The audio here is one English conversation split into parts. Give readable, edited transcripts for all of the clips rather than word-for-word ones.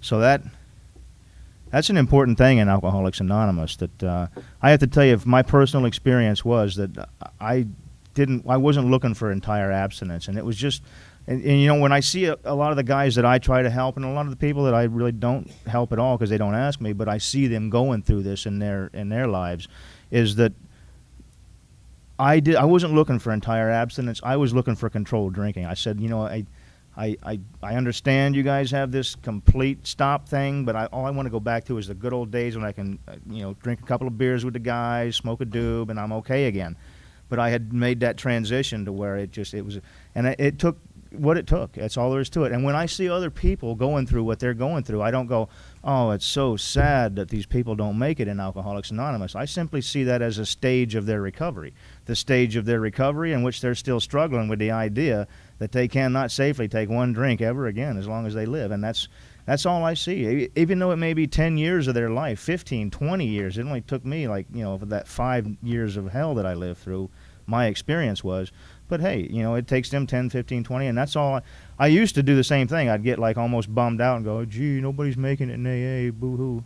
So that's an important thing in Alcoholics Anonymous. That I have to tell you, my personal experience was that I wasn't looking for entire abstinence, and it was just, and you know, when I see a lot of the guys that I try to help, and a lot of the people that I really don't help at all because they don't ask me, but I see them going through this in their lives, is that I wasn't looking for entire abstinence. I was looking for controlled drinking. I said, you know, I understand you guys have this complete stop thing, but all I want to go back to is the good old days when I can, you know, drink a couple of beers with the guys, smoke a doob, and I'm okay again. But I had made that transition to where it took what it took. That's all there is to it. And when I see other people going through what they're going through, I don't go, oh, it's so sad that these people don't make it in Alcoholics Anonymous. I simply see that as a stage of their recovery, the stage of their recovery in which they're still struggling with the idea that they cannot safely take one drink ever again as long as they live. And that's all I see. Even though it may be 10 years of their life, 15, 20 years, it only took me, like, you know, for that 5 years of hell that I lived through, my experience was. But hey, you know, it takes them 10, 15, 20, and that's all. I used to do the same thing. I'd get like almost bummed out and go, gee, nobody's making it in AA, boo-hoo.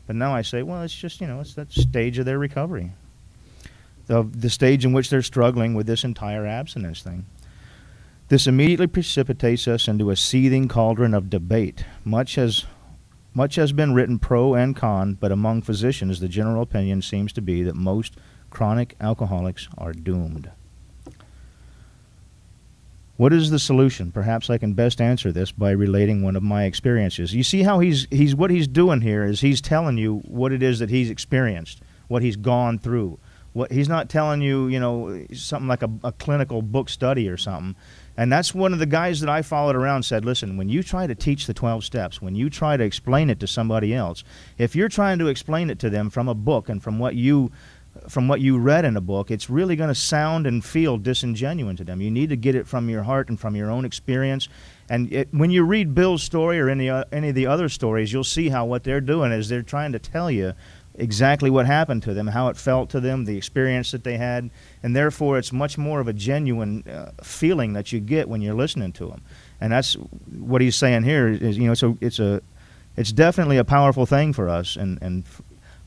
But now I say, well, it's just, you know, it's that stage of their recovery, the stage in which they're struggling with this entire abstinence thing. This immediately precipitates us into a seething cauldron of debate. Much has been written pro and con, but among physicians, the general opinion seems to be that most chronic alcoholics are doomed. What is the solution? Perhaps I can best answer this by relating one of my experiences. You see how what he's doing here is he's telling you what it is that he's experienced, what he's gone through. He's not telling you, you know, something like a clinical book study or something. And that's one of the guys that I followed around said, listen, when you try to teach the 12 steps, when you try to explain it to somebody else, if you're trying to explain it to them from a book and from what you read in a book, it's really going to sound and feel disingenuous to them. You need to get it from your heart and from your own experience. And when you read Bill's story or any of the other stories, you'll see how what they're doing is they're trying to tell you exactly what happened to them, how it felt to them, the experience that they had, and therefore it's much more of a genuine feeling that you get when you're listening to them. And that's what he's saying here is, you know, so it's definitely a powerful thing for us. And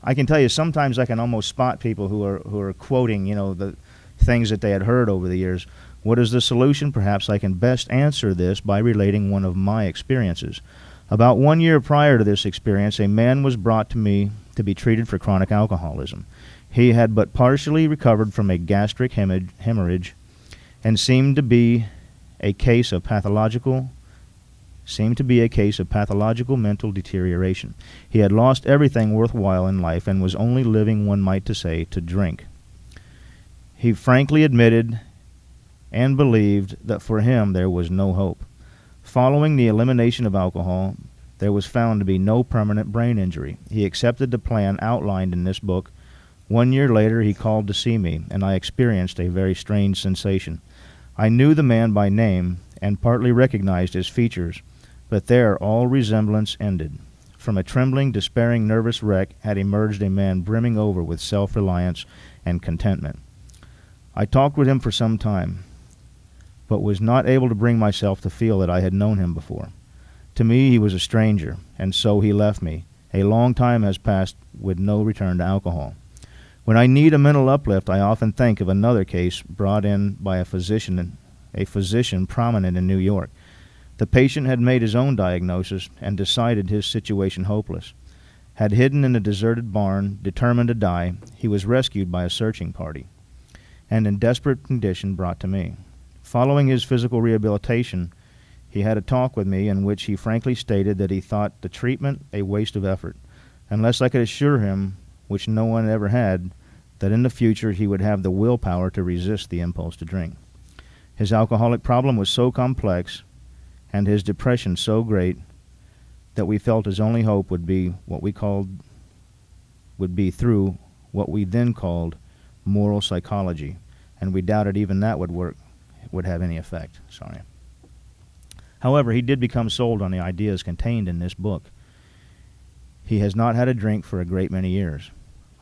I can tell you, sometimes I can almost spot people who are quoting, you know, the things that they had heard over the years. What is the solution? Perhaps I can best answer this by relating one of my experiences. About 1 year prior to this experience, a man was brought to me to be treated for chronic alcoholism. He had but partially recovered from a gastric hemorrhage and seemed to be a case of pathological mental deterioration. He had lost everything worthwhile in life and was only living, one might to say, to drink. He frankly admitted and believed that for him there was no hope. Following the elimination of alcohol, there was found to be no permanent brain injury. He accepted the plan outlined in this book. 1 year later, he called to see me, and I experienced a very strange sensation. I knew the man by name and partly recognized his features, but there all resemblance ended. From a trembling, despairing, nervous wreck had emerged a man brimming over with self-reliance and contentment. I talked with him for some time, but was not able to bring myself to feel that I had known him before. To me, he was a stranger, and so he left me. A long time has passed with no return to alcohol. When I need a mental uplift, I often think of another case brought in by a physician prominent in New York. The patient had made his own diagnosis and decided his situation hopeless. Had hidden in a deserted barn, determined to die, he was rescued by a searching party, and in desperate condition brought to me. Following his physical rehabilitation, he had a talk with me in which he frankly stated that he thought the treatment a waste of effort, unless I could assure him, which no one ever had, that in the future he would have the willpower to resist the impulse to drink. His alcoholic problem was so complex and his depression so great that we felt his only hope would be through what we then called moral psychology, and we doubted even that would have any effect. However, he did become sold on the ideas contained in this book. He has not had a drink for a great many years.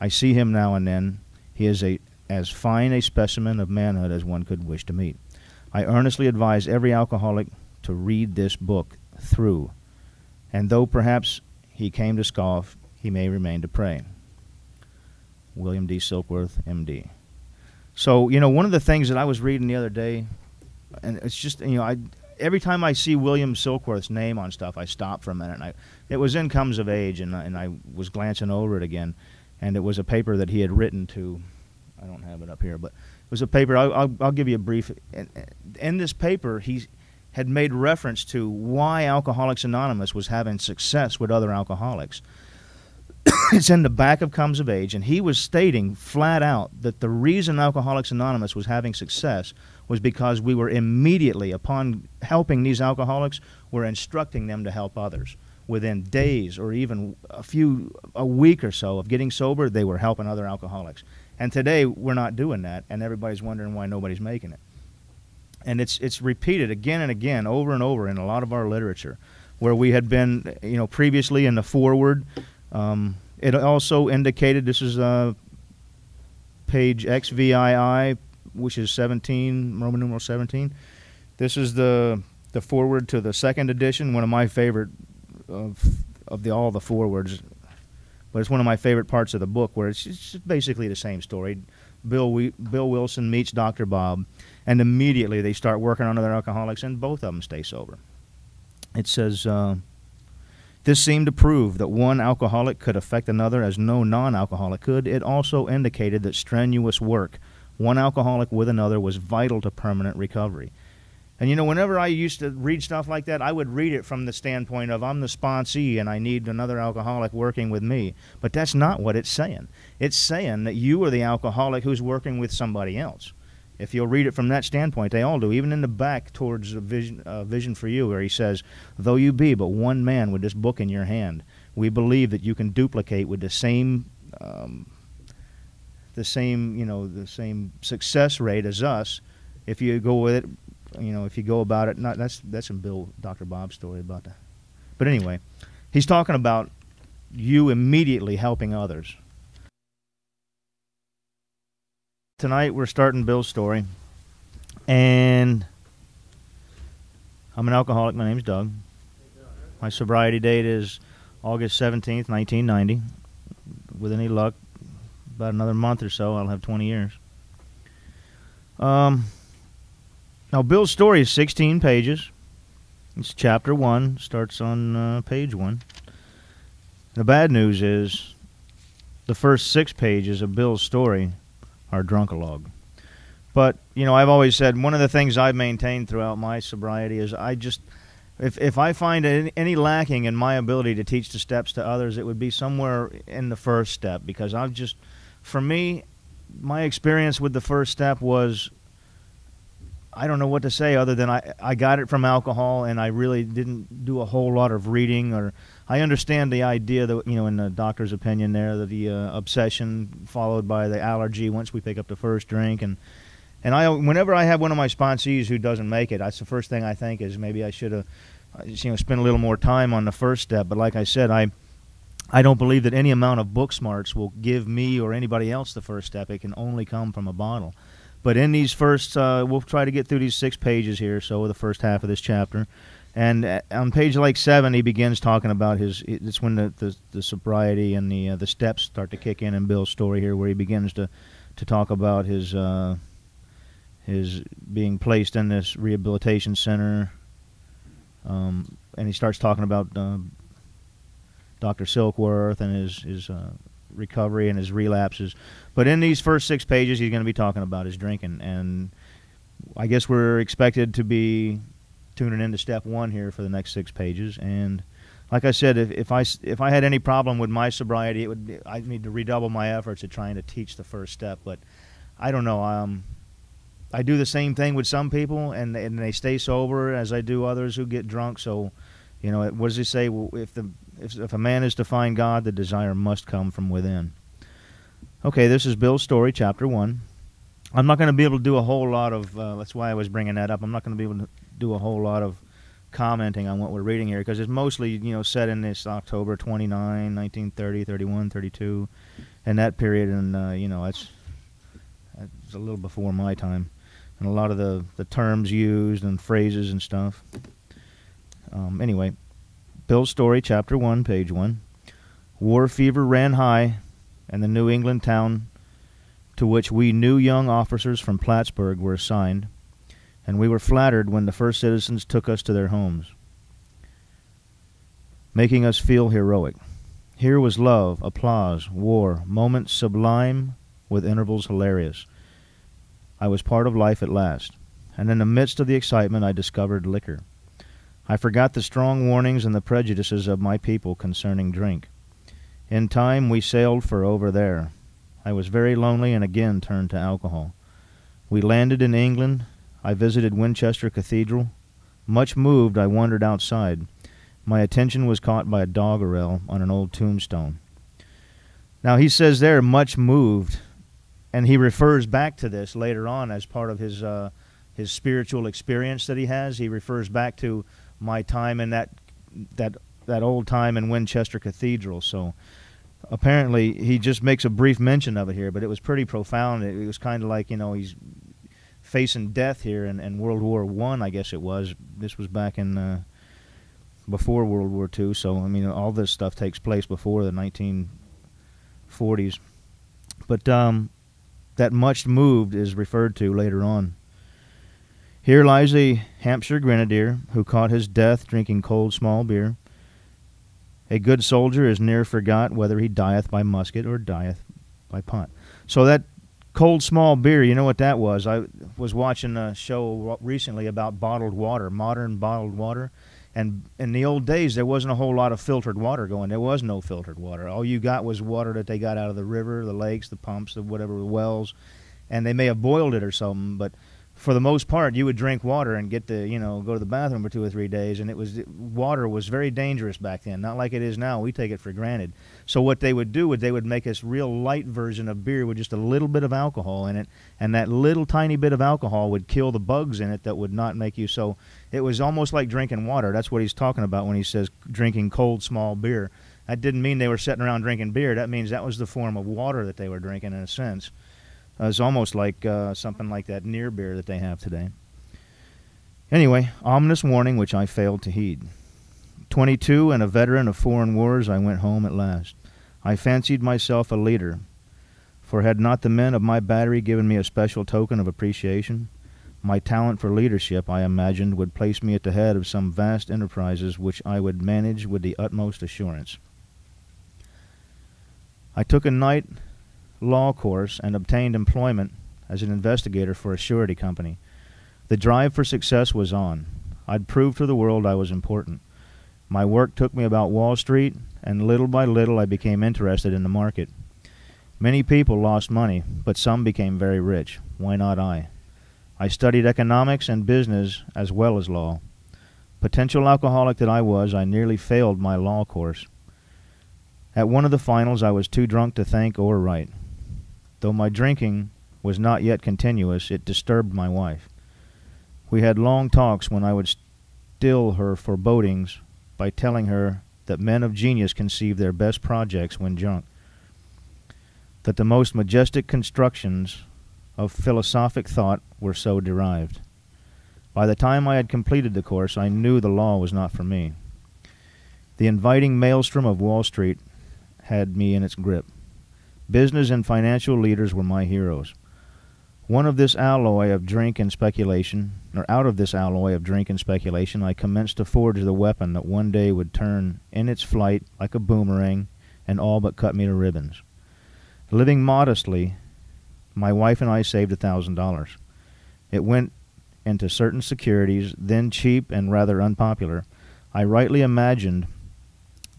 I see him now and then. He is as fine a specimen of manhood as one could wish to meet. I earnestly advise every alcoholic to read this book through. and though perhaps he came to scoff, he may remain to pray. William D. Silkworth, M.D. So, one of the things that I was reading the other day, and it's just, every time I see William Silkworth's name on stuff, I stop for a minute. And it was in Comes of Age, and I was glancing over it again, and it was a paper that he had written to, I don't have it up here, but it was a paper, I'll give you a brief. In this paper, he had made reference to why Alcoholics Anonymous was having success with other alcoholics. It's in the back of Comes of Age, and he was stating flat out that the reason Alcoholics Anonymous was having success was because we were immediately, upon helping these alcoholics, were instructing them to help others. Within days or even a week or so of getting sober, they were helping other alcoholics. And today, we're not doing that, and everybody's wondering why nobody's making it. And it's repeated again and again, over and over in a lot of our literature, where we had been, previously in the foreword. It also indicated, this is page XVII, which is 17, Roman numeral 17. This is the foreword to the second edition, one of my favorite of all the forewords. But it's one of my favorite parts of the book, where it's just basically the same story. Bill Wilson meets Dr. Bob, and immediately they start working on other alcoholics, and both of them stay sober. It says, this seemed to prove that one alcoholic could affect another as no non-alcoholic could. It also indicated that strenuous work, one alcoholic with another, was vital to permanent recovery. And whenever I used to read stuff like that, I would read it from the standpoint of, I'm the sponsee and I need another alcoholic working with me. But that's not what it's saying. It's saying that you are the alcoholic who's working with somebody else. If you'll read it from that standpoint, they all do. Even in the back towards Vision for You, where he says, though you be but one man with this book in your hand, we believe that you can duplicate with the same success rate as us if you go with it. If you go about it, that's in Dr. Bob's story about that. But anyway, he's talking about you immediately helping others. Tonight we're starting Bill's story, and I'm an alcoholic. My name's Doug. My sobriety date is August 17th, 1990. With any luck, about another month or so, I'll have 20 years. Now, Bill's story is 16 pages. It's chapter 1, starts on page 1. The bad news is the first 6 pages of Bill's story are drunkalogue. But, I've always said one of the things I've maintained throughout my sobriety is if I find any lacking in my ability to teach the steps to others, it would be somewhere in the first step, because for me, my experience with the first step was, I don't know what to say other than I got it from alcohol, and I really didn't do a whole lot of reading. Or I understand the idea that, in the doctor's opinion there, that the obsession followed by the allergy once we pick up the first drink. And whenever I have one of my sponsees who doesn't make it, that's the first thing I think is maybe I should have spent a little more time on the first step. But like I said, I don't believe that any amount of book smarts will give me or anybody else the first step. It can only come from a bottle. But in these first, we'll try to get through these 6 pages here, so the first half of this chapter. And on page 7, he begins talking about it's when the sobriety and the steps start to kick in Bill's story here, where he begins to talk about his being placed in this rehabilitation center. And he starts talking about Dr. Silkworth and his recovery and his relapses. But in these first 6 pages, he's going to be talking about his drinking. And I guess we're expected to be tuning into step 1 here for the next 6 pages. And like I said, if I had any problem with my sobriety, I'd need to redouble my efforts at trying to teach the first step. But I don't know. I do the same thing with some people, and they stay sober as I do others who get drunk. So, what does he say? Well, if a man is to find God, the desire must come from within. Okay, this is Bill's story, chapter 1. I'm not going to be able to do a whole lot of, that's why I was bringing that up, I'm not going to be able to do a whole lot of commenting on what we're reading here, because it's mostly, set in this October 29, 1930, 31, 32, and that period, and, that's a little before my time. And a lot of the terms used and phrases and stuff. Anyway, Bill's story, Chapter 1, page 1. War fever ran high, and the New England town to which we new young officers from Plattsburgh were assigned, and we were flattered when the first citizens took us to their homes, making us feel heroic. Here was love, applause, war, moments sublime with intervals hilarious. I was part of life at last, and in the midst of the excitement I discovered liquor. I forgot the strong warnings and the prejudices of my people concerning drink. In time we sailed for over there. I was very lonely and again turned to alcohol. We landed in England. I visited Winchester Cathedral. Much moved, I wandered outside. My attention was caught by a doggerel on an old tombstone. Now he says there, much moved, and he refers back to this later on as part of his spiritual experience that he has. He refers back to my time in that old time in Winchester Cathedral. So apparently he just makes a brief mention of it here, but it was pretty profound. It was kind of like, he's facing death here in World War I, I guess it was. This was back in before World War II, so I mean all this stuff takes place before the 1940s. But that much moved is referred to later on. Here lies a Hampshire grenadier who caught his death drinking cold small beer. A good soldier is ne'er forgot whether he dieth by musket or dieth by pot. So that cold small beer, you know what that was? I was watching a show recently about bottled water, modern bottled water. And in the old days, there wasn't a whole lot of filtered water going. There was no filtered water. All you got was water that they got out of the river, the lakes, the pumps, the whatever, the wells. And they may have boiled it or something, but for the most part, you would drink water and get to, go to the bathroom for 2 or 3 days, and water was very dangerous back then, not like it is now. We take it for granted. So what they would do they would make this real light version of beer with just a little bit of alcohol in it, and that little tiny bit of alcohol would kill the bugs in it that would not make you so. It was almost like drinking water. That's what he's talking about when he says drinking cold small beer. That didn't mean they were sitting around drinking beer. That means that was the form of water that they were drinking in a sense. It's almost like something like that near beer that they have today. Anyway, ominous warning which I failed to heed. 22 and a veteran of foreign wars, I went home at last. I fancied myself a leader, for had not the men of my battery given me a special token of appreciation, my talent for leadership, I imagined, would place me at the head of some vast enterprises which I would manage with the utmost assurance. I took a night law course and obtained employment as an investigator for a surety company. The drive for success was on. I'd proved to the world I was important. My work took me about Wall Street, and little by little I became interested in the market. Many people lost money, but some became very rich. Why not I? I studied economics and business as well as law. Potential alcoholic that I was, I nearly failed my law course. At one of the finals I was too drunk to think or write. Though my drinking was not yet continuous, it disturbed my wife. We had long talks when I would still her forebodings by telling her that men of genius conceive their best projects when drunk, that the most majestic constructions of philosophic thought were so derived. By the time I had completed the course, I knew the law was not for me. The inviting maelstrom of Wall Street had me in its grip. Business and financial leaders were my heroes. Out of this alloy of drink and speculation, I commenced to forge the weapon that one day would turn in its flight like a boomerang and all but cut me to ribbons. Living modestly, my wife and I saved $1,000. It went into certain securities, then cheap and rather unpopular. I rightly imagined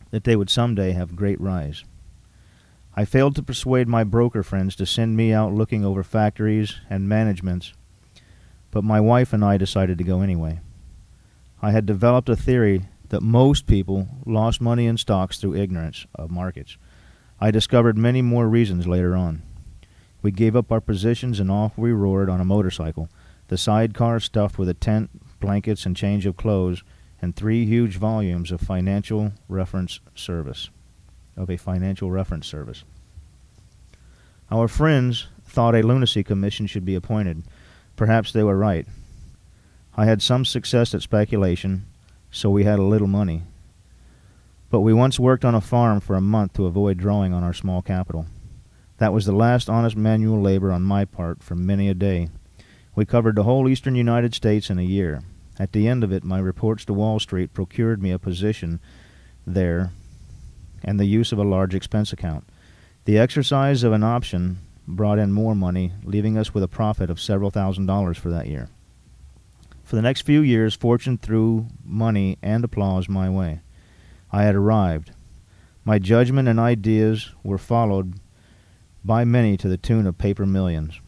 that they would someday have great rise. I failed to persuade my broker friends to send me out looking over factories and managements, but my wife and I decided to go anyway. I had developed a theory that most people lost money in stocks through ignorance of markets. I discovered many more reasons later on. We gave up our positions and off we roared on a motorcycle, the sidecar stuffed with a tent, blankets, and change of clothes, and 3 huge volumes of financial reference service. Our friends thought a lunacy commission should be appointed. Perhaps they were right. I had some success at speculation, so we had a little money. But we once worked on a farm for a month to avoid drawing on our small capital. That was the last honest manual labor on my part for many a day. We covered the whole eastern United States in a year. At the end of it, my reports to Wall Street procured me a position there and the use of a large expense account. The exercise of an option brought in more money, leaving us with a profit of several $1,000s for that year. For the next few years, fortune threw money and applause my way. I had arrived. My judgment and ideas were followed by many to the tune of paper millions.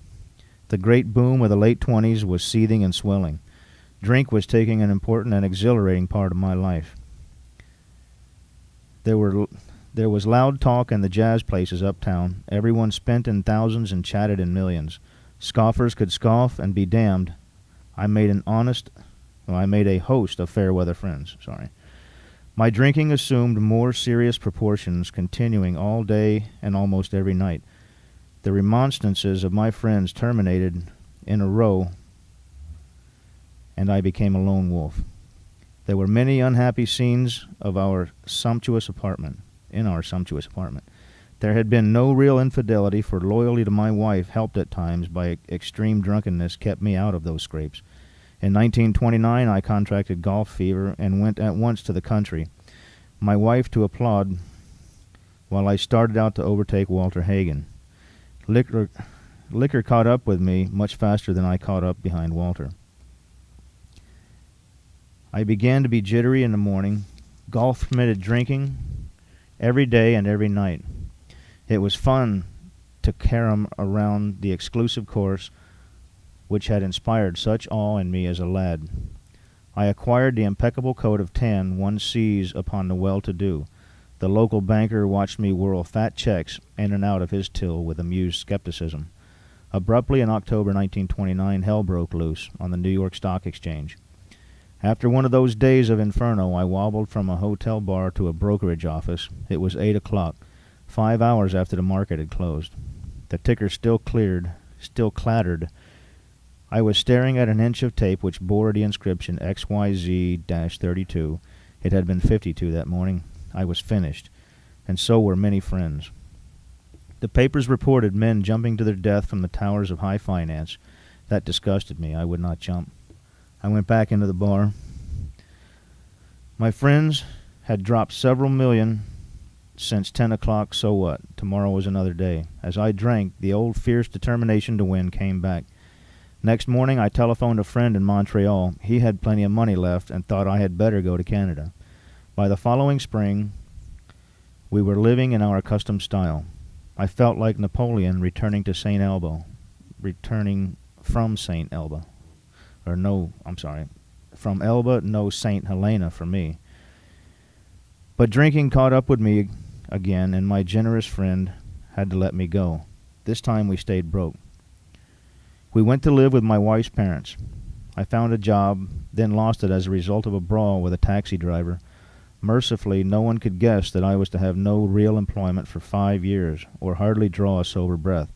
The great boom of the late 20s was seething and swelling. Drink was taking an important and exhilarating part of my life. There was loud talk in the jazz places uptown. Everyone spent in thousands and chatted in millions. Scoffers could scoff and be damned. I made a host of fair weather friends. My drinking assumed more serious proportions, continuing all day and almost every night. The remonstrances of my friends terminated in a row, and I became a lone wolf. There were many unhappy scenes in our sumptuous apartment. There had been no real infidelity, for loyalty to my wife, helped at times by extreme drunkenness, kept me out of those scrapes. In 1929, I contracted golf fever and went at once to the country, my wife to applaud, while I started out to overtake Walter Hagen. Liquor caught up with me much faster than I caught up behind Walter. I began to be jittery in the morning. Golf permitted drinking every day and every night. It was fun to carom around the exclusive course which had inspired such awe in me as a lad. I acquired the impeccable coat of tan one sees upon the well-to-do. The local banker watched me whirl fat checks in and out of his till with amused skepticism. Abruptly, in October 1929, hell broke loose on the New York Stock Exchange. After one of those days of inferno, I wobbled from a hotel bar to a brokerage office. It was 8 o'clock, 5 hours after the market had closed. The ticker still clattered. I was staring at an inch of tape which bore the inscription XYZ-32. It had been 52 that morning. I was finished, and so were many friends. The papers reported men jumping to their death from the towers of high finance. That disgusted me. I would not jump. I went back into the bar. My friends had dropped several million since 10 o'clock. So what? Tomorrow was another day. As I drank, the old fierce determination to win came back. Next morning, I telephoned a friend in Montreal. He had plenty of money left and thought I had better go to Canada. By the following spring, we were living in our accustomed style. I felt like Napoleon returning from St. Elba. From Elba, no St. Helena for me. But drinking caught up with me again, and my generous friend had to let me go. This time we stayed broke. We went to live with my wife's parents. I found a job, then lost it as a result of a brawl with a taxi driver. Mercifully, no one could guess that I was to have no real employment for 5 years, or hardly draw a sober breath.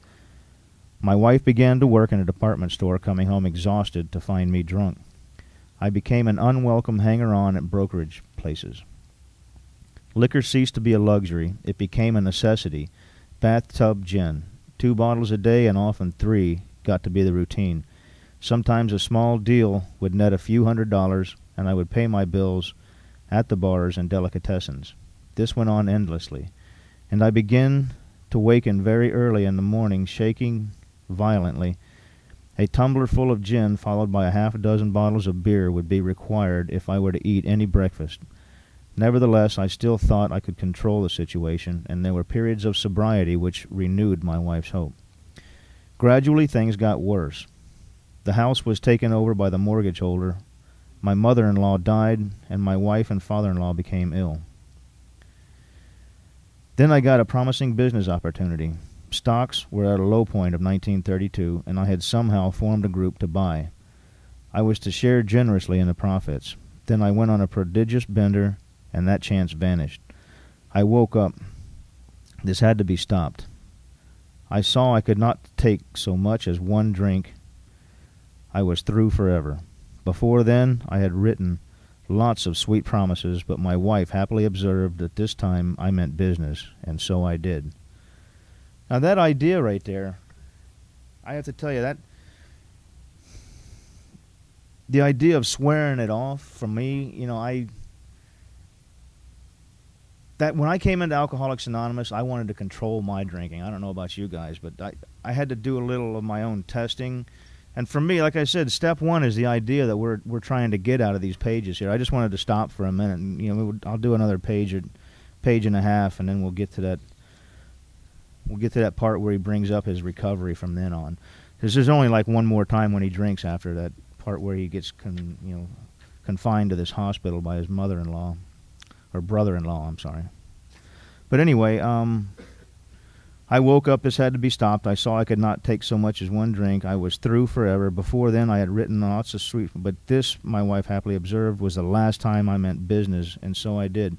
My wife began to work in a department store, coming home exhausted to find me drunk. I became an unwelcome hanger-on at brokerage places. Liquor ceased to be a luxury. It became a necessity. Bathtub gin. 2 bottles a day, and often 3, got to be the routine. Sometimes a small deal would net a few $100s, and I would pay my bills at the bars and delicatessens. This went on endlessly, and I began to waken very early in the morning, shaking violently. A tumbler full of gin, followed by a half a dozen bottles of beer, would be required if I were to eat any breakfast. Nevertheless, I still thought I could control the situation, and there were periods of sobriety which renewed my wife's hope. Gradually, things got worse. The house was taken over by the mortgage holder. My mother-in-law died, and my wife and father-in-law became ill. Then I got a promising business opportunity. Stocks were at a low point of 1932, and I had somehow formed a group to buy. I was to share generously in the profits. Then I went on a prodigious bender, and that chance vanished. I woke up. This had to be stopped. I saw I could not take so much as one drink. I was through forever. Before then, I had written Lots of sweet promises, but my wife happily observed that this time I meant business, and so I did. Now that idea right there, I have to tell you that the idea of swearing it off, for me, you know, that when I came into Alcoholics Anonymous, I wanted to control my drinking. I don't know about you guys, but I had to do a little of my own testing. And for me, like I said, step one is the idea that we're trying to get out of these pages here. I just wanted to stop for a minute, and you know, I'll do another page and a half, and then we'll get to that. We'll get to that part where he brings up his recovery from then on. Because there's only like one more time when he drinks after that part where he gets confined to this hospital by his mother-in-law, or brother-in-law, I'm sorry. But anyway, I woke up, this had to be stopped. I saw I could not take so much as one drink. I was through forever. Before then, I had written lots of sweet, but this, my wife happily observed, was the last time I meant business, and so I did.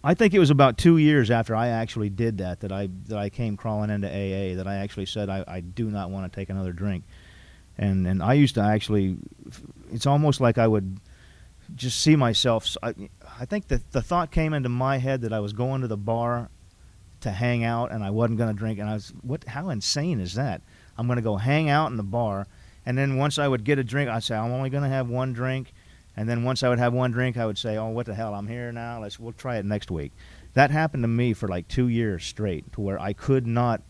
I think it was about 2 years after I actually did that I came crawling into AA, that I actually said I do not want to take another drink. And I used to actually, it's almost like I would just see myself, I think that the thought came into my head that I was going to the bar to hang out and I wasn't going to drink, and I was, how insane is that? I'm going to go hang out in the bar, and then once I would get a drink, I'd say, I'm only going to have one drink. And then once I would have one drink, I would say, oh, what the hell, I'm here now, we'll try it next week. That happened to me for like 2 years straight, to where I could not,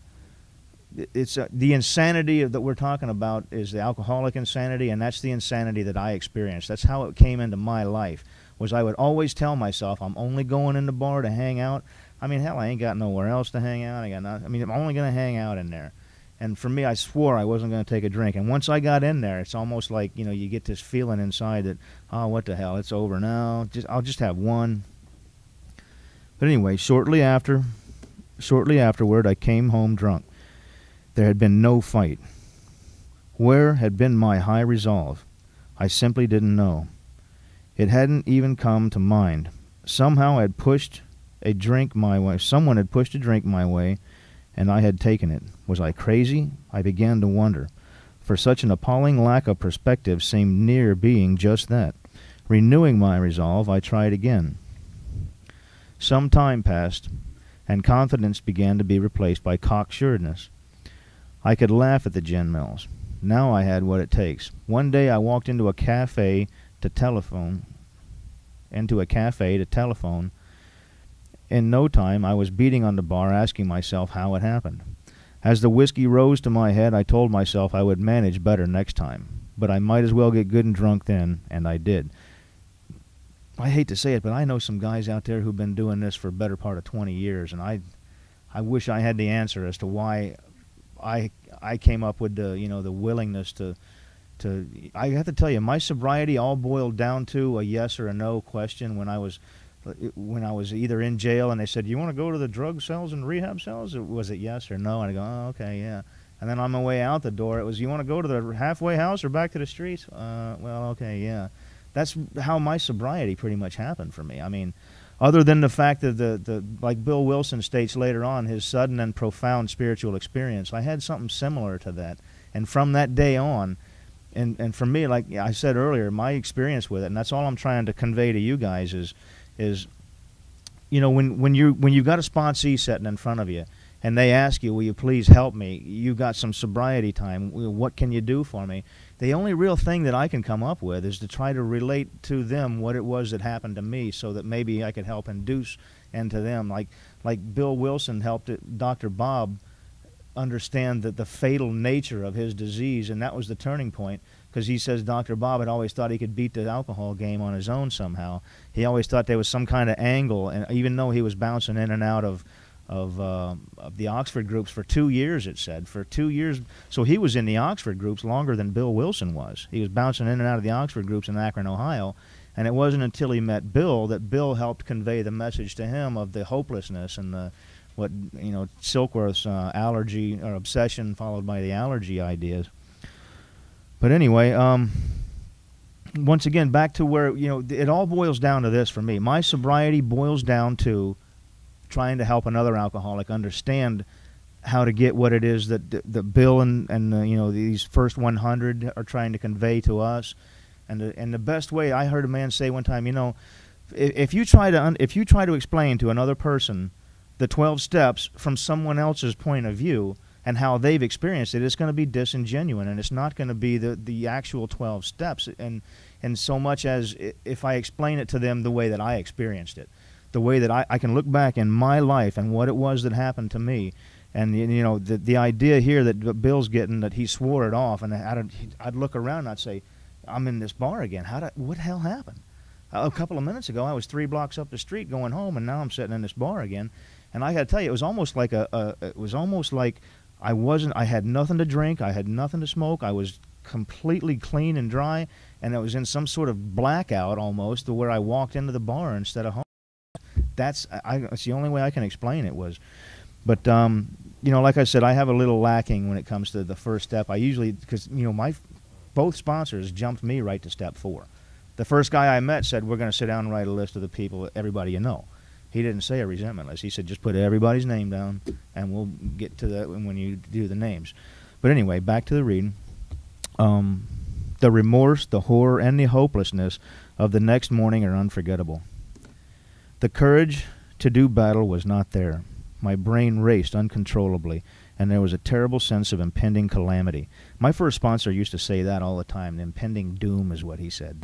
it's the insanity that we're talking about is the alcoholic insanity, and that's the insanity that I experienced. That's how it came into my life, was I would always tell myself, I'm only going in the bar to hang out. I mean, hell, I ain't got nowhere else to hang out. I'm only going to hang out in there. And for me, I swore I wasn't going to take a drink. And once I got in there, it's almost like, you know, you get this feeling inside that, oh, what the hell, it's over now. I'll just have one. But anyway, shortly afterward, I came home drunk. There had been no fight. Where had been my high resolve? I simply didn't know. It hadn't even come to mind. Somehow I had pushed a drink my way. Someone had pushed a drink my way, and I had taken it. Was I crazy? I began to wonder, for such an appalling lack of perspective seemed near being just that. Renewing my resolve, I tried again. Some time passed, and confidence began to be replaced by cocksuredness. I could laugh at the gin mills. Now I had what it takes. One day I walked into a cafe to telephone. In no time, I was beating on the bar, asking myself how it happened. As the whiskey rose to my head, I told myself I would manage better next time, but I might as well get good and drunk then, and I did. I hate to say it, but I know some guys out there who've been doing this for a better part of 20 years, and I wish I had the answer as to why I came up with the willingness to. I have to tell you, my sobriety all boiled down to a yes or a no question when I was either in jail and they said, you want to go to the drug cells and rehab cells? Or was it yes or no? And I go, oh, okay, yeah. And then on my way out the door, it was, you want to go to the halfway house or back to the streets? Well, okay, yeah. That's how my sobriety pretty much happened for me. I mean, other than the fact that like Bill Wilson states later on, his sudden and profound spiritual experience, I had something similar to that. And from that day on, and for me, like I said earlier, my experience with it, and that's all I'm trying to convey to you guys is when you've got a sponsee sitting in front of you and they ask you, will you please help me? You got some sobriety time. What can you do for me? The only real thing that I can come up with is to try to relate to them what it was that happened to me, so that maybe I could help induce into them. Like Bill Wilson helped Dr. Bob understand that the fatal nature of his disease, and that was the turning point, because he says Dr. Bob had always thought he could beat the alcohol game on his own somehow. He always thought there was some kind of angle, and even though he was bouncing in and out of the Oxford groups for 2 years, it said, for 2 years. So he was in the Oxford groups longer than Bill Wilson was. He was bouncing in and out of the Oxford groups in Akron, Ohio, and it wasn't until he met Bill that Bill helped convey the message to him of the hopelessness and Silkworth's allergy or obsession followed by the allergy ideas. But anyway, once again, back to where, it all boils down to this for me. My sobriety boils down to trying to help another alcoholic understand how to get what it is that Bill and these first 100 are trying to convey to us. And the best way, I heard a man say one time, you know, if you try to explain to another person the 12 steps from someone else's point of view and how they've experienced it, it's going to be disingenuous, and it's not going to be the actual 12 steps. And so much as if I explain it to them the way that I experienced it, the way that I can look back in my life and what it was that happened to me. And, you know, the idea here that Bill's getting, that he swore it off, and I'd look around and I'd say, I'm in this bar again. What the hell happened? A couple of minutes ago, I was 3 blocks up the street going home, and now I'm sitting in this bar again. And I got to tell you, it was almost like I had nothing to drink, I had nothing to smoke, I was completely clean and dry, and I was in some sort of blackout almost, to where I walked into the bar instead of home. That's the only way I can explain it was. But you know, like I said, I have a little lacking when it comes to the first step. I usually, because you know, both sponsors jumped me right to step 4. The first guy I met said, we're going to sit down and write a list of the people, everybody you know. He didn't say a resentment list. He said, just put everybody's name down, and we'll get to that when you do the names. But anyway, back to the reading. The remorse, the horror, and the hopelessness of the next morning are unforgettable. The courage to do battle was not there. My brain raced uncontrollably, and there was a terrible sense of impending calamity. My first sponsor used to say that all the time. The impending doom is what he said.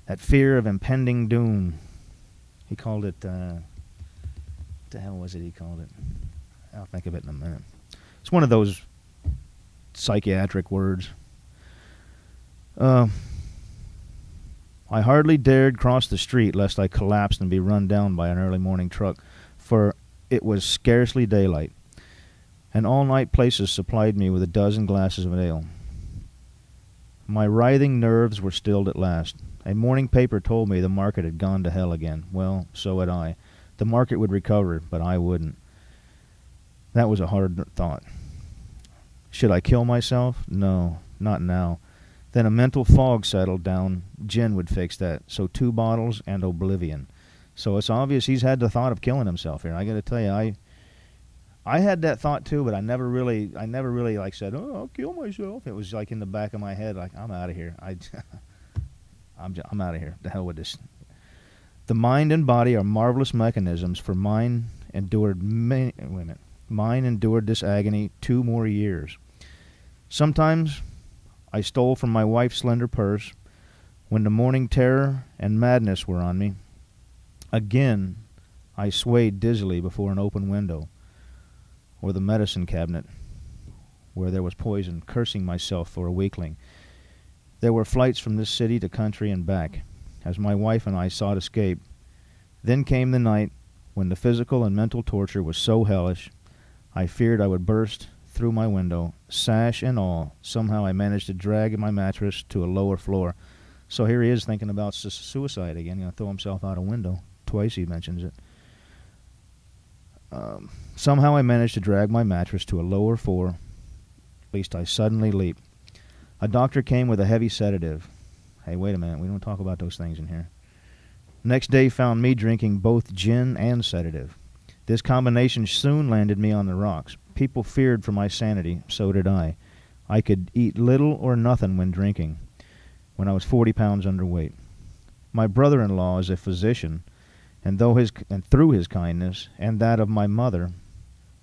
That fear of impending doom. He called it, what the hell was it he called it? I'll think of it in a minute. It's one of those psychiatric words. I hardly dared cross the street lest I collapsed and be run down by an early morning truck, for it was scarcely daylight, and all-night places supplied me with a dozen glasses of ale. My writhing nerves were stilled at last. A morning paper told me the market had gone to hell again. Well, so had I. The market would recover, but I wouldn't. That was a hard thought. Should I kill myself? No, not now. Then a mental fog settled down. Gin would fix that. So 2 bottles and oblivion. So it's obvious he's had the thought of killing himself here. I got to tell you, I had that thought too, but I never really like said, "Oh, I'll kill myself." It was like in the back of my head, like, I'm out of here. I'm out of here. The hell with this. The mind and body are marvelous mechanisms, for mine endured this agony 2 more years. Sometimes I stole from my wife's slender purse when the morning terror and madness were on me. Again, I swayed dizzily before an open window or the medicine cabinet where there was poison, cursing myself for a weakling. There were flights from this city to country and back, as my wife and I sought escape. Then came the night when the physical and mental torture was so hellish, I feared I would burst through my window, sash and all. Somehow I managed to drag my mattress to a lower floor. So here he is thinking about suicide again. He's going to throw himself out a window. Twice he mentions it. Somehow I managed to drag my mattress to a lower floor. At least I suddenly leaped. A doctor came with a heavy sedative. Hey, wait a minute. We don't talk about those things in here. Next day found me drinking both gin and sedative. This combination soon landed me on the rocks. People feared for my sanity. So did I. I could eat little or nothing when drinking, when I was 40 pounds underweight. My brother-in-law is a physician, and through his kindness and that of my mother,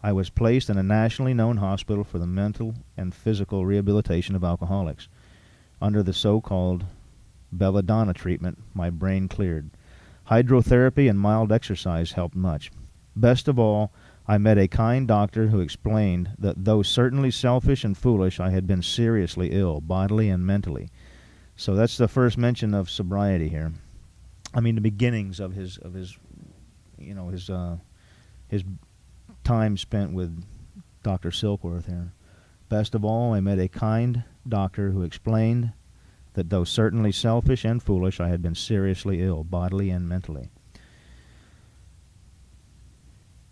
I was placed in a nationally known hospital for the mental and physical rehabilitation of alcoholics. Under the so-called belladonna treatment, my brain cleared. Hydrotherapy and mild exercise helped much. Best of all, I met a kind doctor who explained that though certainly selfish and foolish, I had been seriously ill, bodily and mentally. So that's the first mention of sobriety here. I mean, the beginnings of his time spent with Dr. Silkworth here. Best of all, I met a kind doctor who explained that though certainly selfish and foolish, I had been seriously ill, bodily and mentally.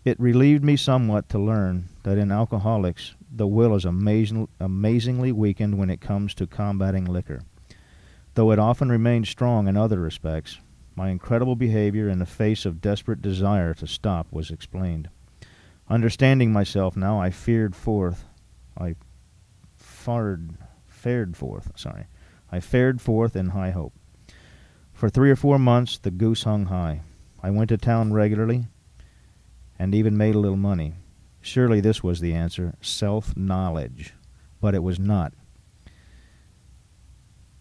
It relieved me somewhat to learn that in alcoholics, the will is amazingly weakened when it comes to combating liquor. Though it often remains strong in other respects, my incredible behavior in the face of desperate desire to stop was explained. Understanding myself now, I fared forth I fared forth in high hope. For 3 or 4 months the goose hung high. I went to town regularly, and even made a little money. Surely this was the answer, self-knowledge. But it was not.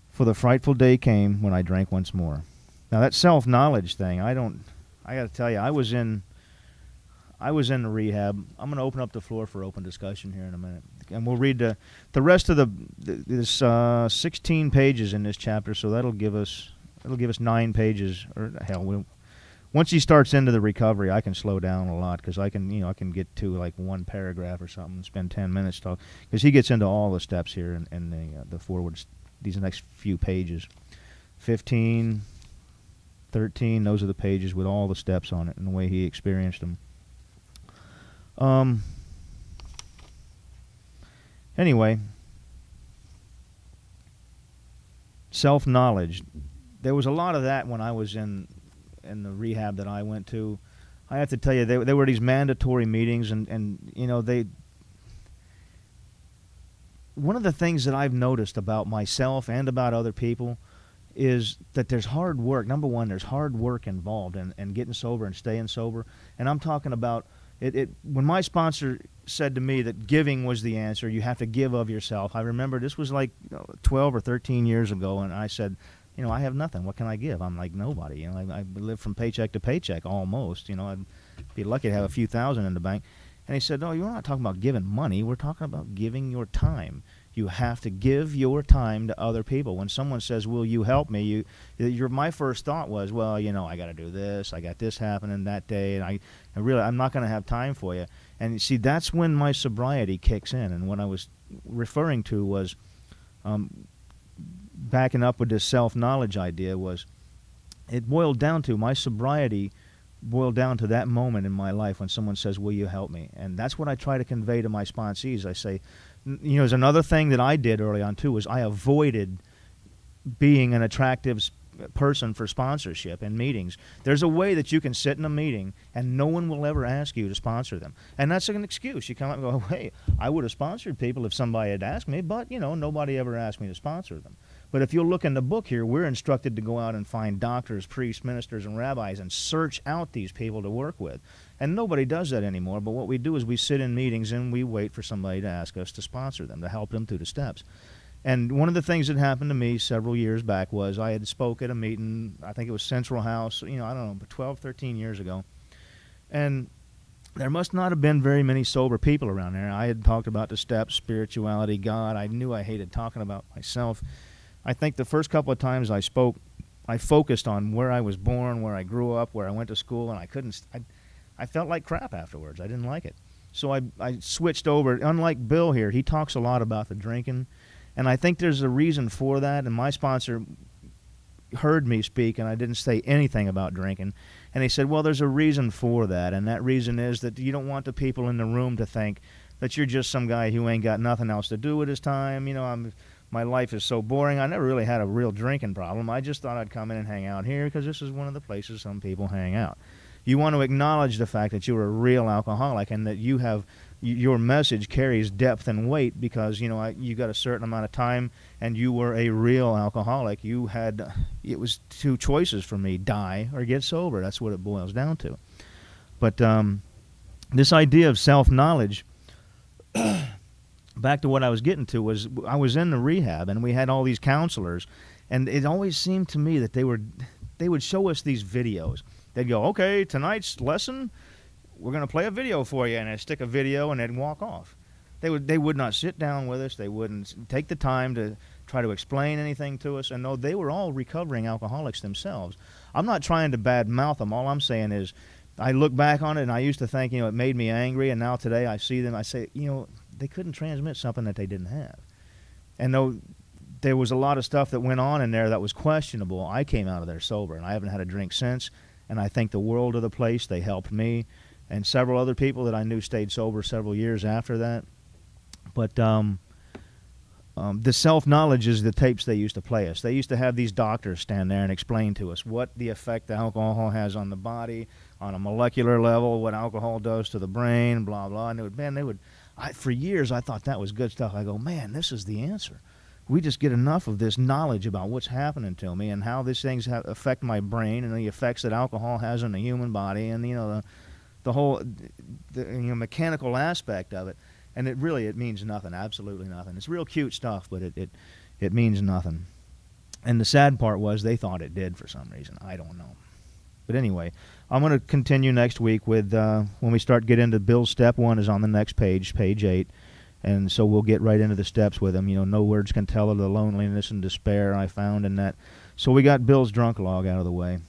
For the frightful day came when I drank once more. Now that self-knowledge thing, I got to tell you, I was in the rehab. I'm going to open up the floor for open discussion here in a minute. And we'll read the rest of this 16 pages in this chapter, so that'll give us 9 pages, or hell, once he starts into the recovery, I can slow down a lot, because I can get to like one paragraph or something and spend 10 minutes talking, because he gets into all the steps here in the forwards, these next few pages. 15, 13, those are the pages with all the steps on it and the way he experienced them. Anyway, self-knowledge. There was a lot of that when I was in the rehab that I went to. I have to tell you, there were these mandatory meetings, and one of the things that I've noticed about myself and about other people is that there's hard work. Number one, there's hard work involved in getting sober and staying sober. And I'm talking about it. When my sponsor said to me that giving was the answer, you have to give of yourself. I remember this was like 12 or 13 years ago, and I said, I have nothing. What can I give? I'm like nobody. I live from paycheck to paycheck almost. I'd be lucky to have a few thousand in the bank. And he said, no, you're not talking about giving money. We're talking about giving your time. You have to give your time to other people. When someone says, will you help me, my first thought was, well, I got to do this. I got this happening that day, and I'm not going to have time for you. And see, that's when my sobriety kicks in. And what I was referring to was backing up with this self-knowledge idea was it boiled down to my sobriety boiled down to that moment in my life when someone says, will you help me? And that's what I try to convey to my sponsees. I say, there's another thing that I did early on too, was I avoided being an attractive person for sponsorship in meetings. There's a way that you can sit in a meeting and no one will ever ask you to sponsor them. And that's an excuse. You come up and go, hey, I would have sponsored people if somebody had asked me, but, nobody ever asked me to sponsor them. But if you'll look in the book here, we're instructed to go out and find doctors, priests, ministers, and rabbis and search out these people to work with. And nobody does that anymore, but what we do is we sit in meetings and we wait for somebody to ask us to sponsor them, to help them through the steps. And one of the things that happened to me several years back was I had spoke at a meeting, I think it was Central House, I don't know, but 12, 13 years ago. And there must not have been very many sober people around there. I had talked about the steps, spirituality, God. I knew I hated talking about myself. I think the first couple of times I spoke, I focused on where I was born, where I grew up, where I went to school, and I felt like crap afterwards. I didn't like it. So I switched over. Unlike Bill here, he talks a lot about the drinking, and I think there's a reason for that, and my sponsor heard me speak, and I didn't say anything about drinking, and he said, well, there's a reason for that, and that reason is that you don't want the people in the room to think that you're just some guy who ain't got nothing else to do with his time. My life is so boring. I never really had a real drinking problem. I just thought I'd come in and hang out here because this is one of the places some people hang out. You want to acknowledge the fact that you're a real alcoholic and that your message carries depth and weight because, you got a certain amount of time and you were a real alcoholic. It was two choices for me, die or get sober. That's what it boils down to. But this idea of self-knowledge, back to what I was getting to, was I was in the rehab and we had all these counselors, and it always seemed to me that they would show us these videos. They'd go, okay, tonight's lesson, we're going to play a video for you, and they'd stick a video and they'd walk off. They would not sit down with us. They wouldn't take the time to try to explain anything to us. And no, they were all recovering alcoholics themselves. I'm not trying to badmouth them. All I'm saying is I look back on it and I used to think, it made me angry, and now today I see them, I say, they couldn't transmit something that they didn't have. And though there was a lot of stuff that went on in there that was questionable, I came out of there sober, and I haven't had a drink since, and I think the world of the place. They helped me, and several other people that I knew stayed sober several years after that. But the self-knowledge is the tapes they used to play us. They used to have these doctors stand there and explain to us what the effect the alcohol has on the body, on a molecular level, what alcohol does to the brain, blah, blah. And for years I thought that was good stuff. I go, man, this is the answer. we just get enough of this knowledge about what's happening to me and how these things affect my brain and the effects that alcohol has on the human body, and the whole mechanical aspect of it. And it means nothing, absolutely nothing. It's real cute stuff, but it means nothing. And the sad part was they thought it did for some reason. I don't know. But anyway, I'm going to continue next week with when we start getting into Bill's step 1 is on the next page, page 8. And so we'll get right into the steps with him. No words can tell of the loneliness and despair I found in that. So we got Bill's drunk log out of the way.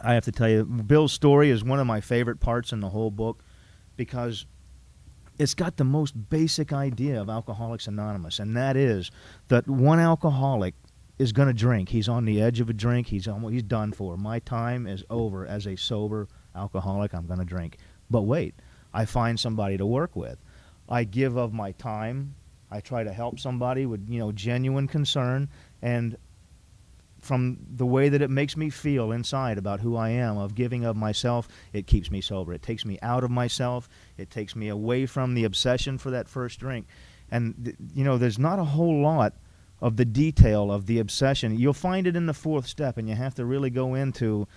I have to tell you, Bill's story is one of my favorite parts in the whole book because it's got the most basic idea of Alcoholics Anonymous, and that is that one alcoholic is going to drink. He's on the edge of a drink. He's done for. My time is over as a sober alcoholic. I'm going to drink. But wait, I find somebody to work with. I give of my time. I try to help somebody with genuine concern, and from the way that it makes me feel inside about who I am, of giving of myself, it keeps me sober. It takes me out of myself. It takes me away from the obsession for that first drink. And there's not a whole lot of the detail of the obsession. You'll find it in the 4th step, and you have to really go into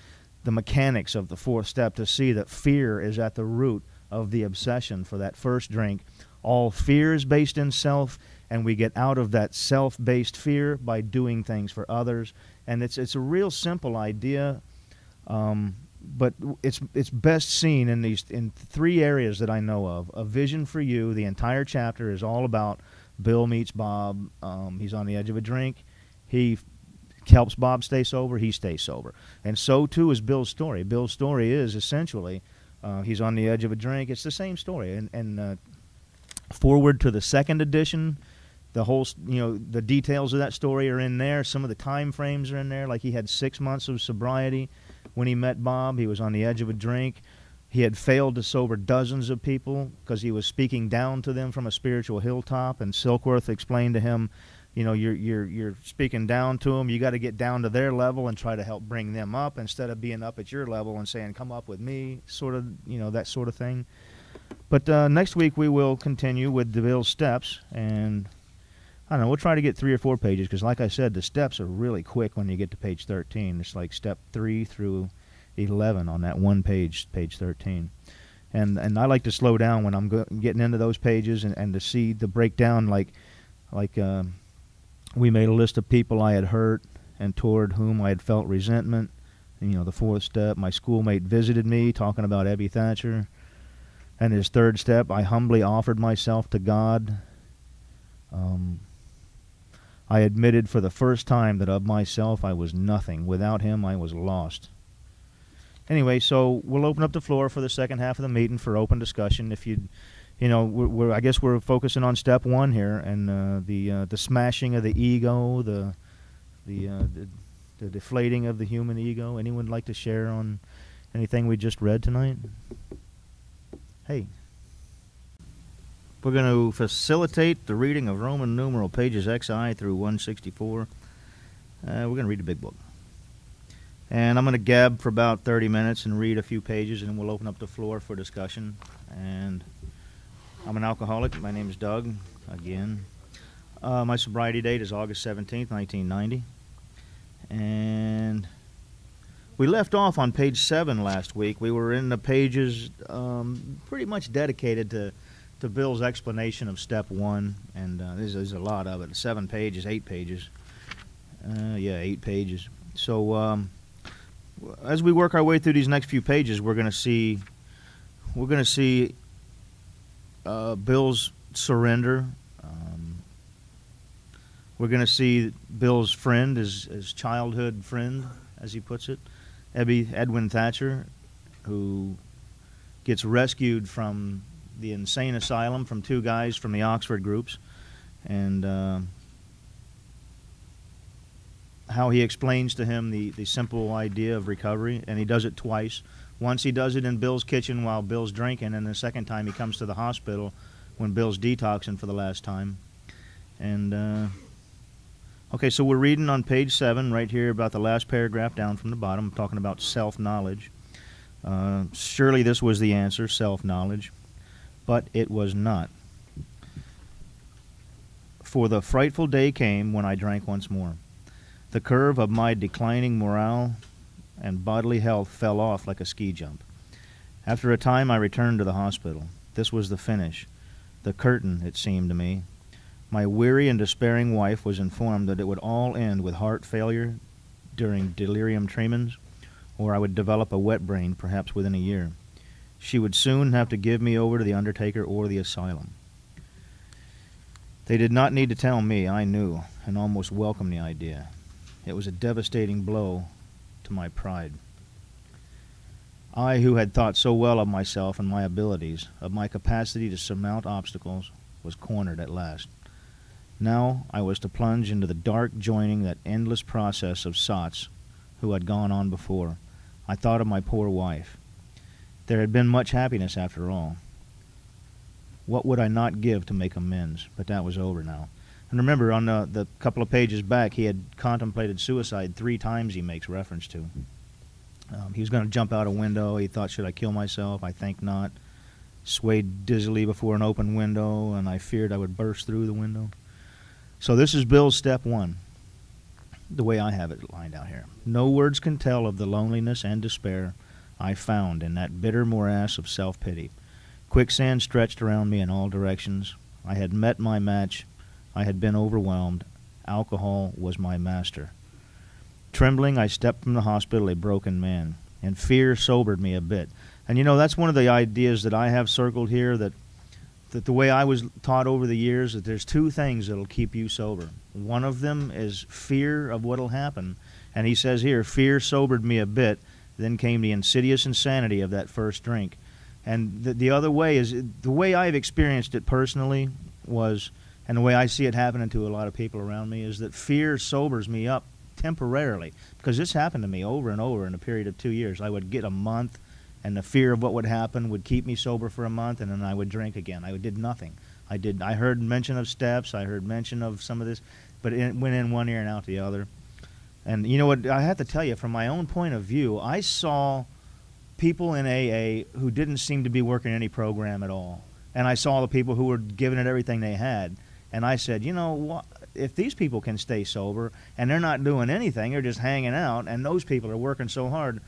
the mechanics of the 4th step to see that fear is at the root of the obsession for that first drink. All fear is based in self, and we get out of that self-based fear by doing things for others. And it's a real simple idea, but it's best seen in 3 areas that I know of. A Vision for You. The entire chapter is all about Bill meets Bob. He's on the edge of a drink. He helps Bob stay sober. He stays sober. And so, too, is Bill's story. Bill's story is essentially he's on the edge of a drink. It's the same story. And forward to the 2nd edition, the whole, the details of that story are in there. Some of the time frames are in there. Like he had 6 months of sobriety when he met Bob. He was on the edge of a drink. He had failed to sober dozens of people because he was speaking down to them from a spiritual hilltop. And Silkworth explained to him, you're speaking down to them. You got to get down to their level and try to help bring them up instead of being up at your level and saying, "Come up with me," sort of, that sort of thing. But next week we will continue with the Bill's steps, and I don't know, we'll try to get 3 or 4 pages because, like I said, the steps are really quick when you get to page 13. It's like step 3 through 11 on that one page, page 13. And I like to slow down when I'm getting into those pages and to see the breakdown, like we made a list of people I had hurt and toward whom I had felt resentment. And, the 4th step, my schoolmate visited me, talking about Ebby Thatcher. And his 3rd step, I humbly offered myself to God. I admitted for the first time that of myself I was nothing. Without him I was lost. Anyway, so we'll open up the floor for the second half of the meeting for open discussion. If I guess we're focusing on step 1 here, and the smashing of the ego, the deflating of the human ego. Anyone like to share on anything we just read tonight? Hey. We're going to facilitate the reading of Roman numeral pages XI through 164. We're going to read the Big Book. And I'm going to gab for about 30 minutes and read a few pages, and we'll open up the floor for discussion. And I'm an alcoholic. My name is Doug, again. My sobriety date is August 17th, 1990. And we left off on page 7 last week. We were in the pages pretty much dedicated to Bill's explanation of step 1, and there's a lot of it. 7 pages, 8 pages. 8 pages. So as we work our way through these next few pages, we're going to see Bill's surrender. We're going to see Bill's friend, his childhood friend, as he puts it, Edwin Thatcher, who gets rescued from the insane asylum from 2 guys from the Oxford groups, and how he explains to him the simple idea of recovery, and he does it twice. Once he does it in Bill's kitchen while Bill's drinking, and the second time he comes to the hospital when Bill's detoxing for the last time. And okay, so we're reading on page 7 right here about the last paragraph down from the bottom, talking about self-knowledge. Surely this was the answer, self-knowledge. But it was not. For the frightful day came when I drank once more. The curve of my declining morale and bodily health fell off like a ski jump. After a time, I returned to the hospital. This was the finish, the curtain, it seemed to me. My weary and despairing wife was informed that it would all end with heart failure during delirium tremens, or I would develop a wet brain perhaps within a year. She would soon have to give me over to the undertaker or the asylum. They did not need to tell me. I knew, and almost welcomed the idea. It was a devastating blow to my pride. I, who had thought so well of myself and my abilities, of my capacity to surmount obstacles, was cornered at last. Now I was to plunge into the dark joining that endless process of sots who had gone on before. I thought of my poor wife. There had been much happiness after all. What would I not give to make amends? But that was over now. And remember, on the couple of pages back, he had contemplated suicide 3 times he makes reference to. He was going to jump out a window. He thought, should I kill myself? I think not. Swayed dizzily before an open window, and I feared I would burst through the window. So this is Bill's step 1, the way I have it lined out here. No words can tell of the loneliness and despair I found in that bitter morass of self-pity. Quicksand stretched around me in all directions. I had met my match. I had been overwhelmed. Alcohol was my master. Trembling, I stepped from the hospital a broken man, and fear sobered me a bit. And you know, that's one of the ideas that I have circled here, that the way I was taught over the years, that there's 2 things that'll keep you sober. One of them is fear of what'll happen. And he says here, fear sobered me a bit, then came the insidious insanity of that first drink. And the other way is, the way I've experienced it personally was, and the way I see it happening to a lot of people around me, is that fear sobers me up temporarily. Because this happened to me over and over in a period of 2 years. I would get a month, and the fear of what would happen would keep me sober for a month, and then I would drink again. I did nothing. I heard mention of steps, I heard mention of some of this, but it went in one ear and out the other. And you know what, I have to tell you, from my own point of view, I saw people in AA who didn't seem to be working any program at all. And I saw the people who were giving it everything they had. And I said, you know what, if these people can stay sober and they're not doing anything, they're just hanging out, and those people are working so hard,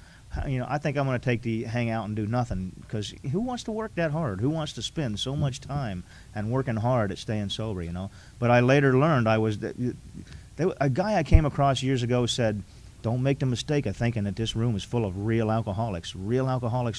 you know, I think I'm going to take the hang out and do nothing, because who wants to work that hard? Who wants to spend so much time and working hard at staying sober, you know? But I later learned a guy I came across years ago said, don't make the mistake of thinking that this room is full of real alcoholics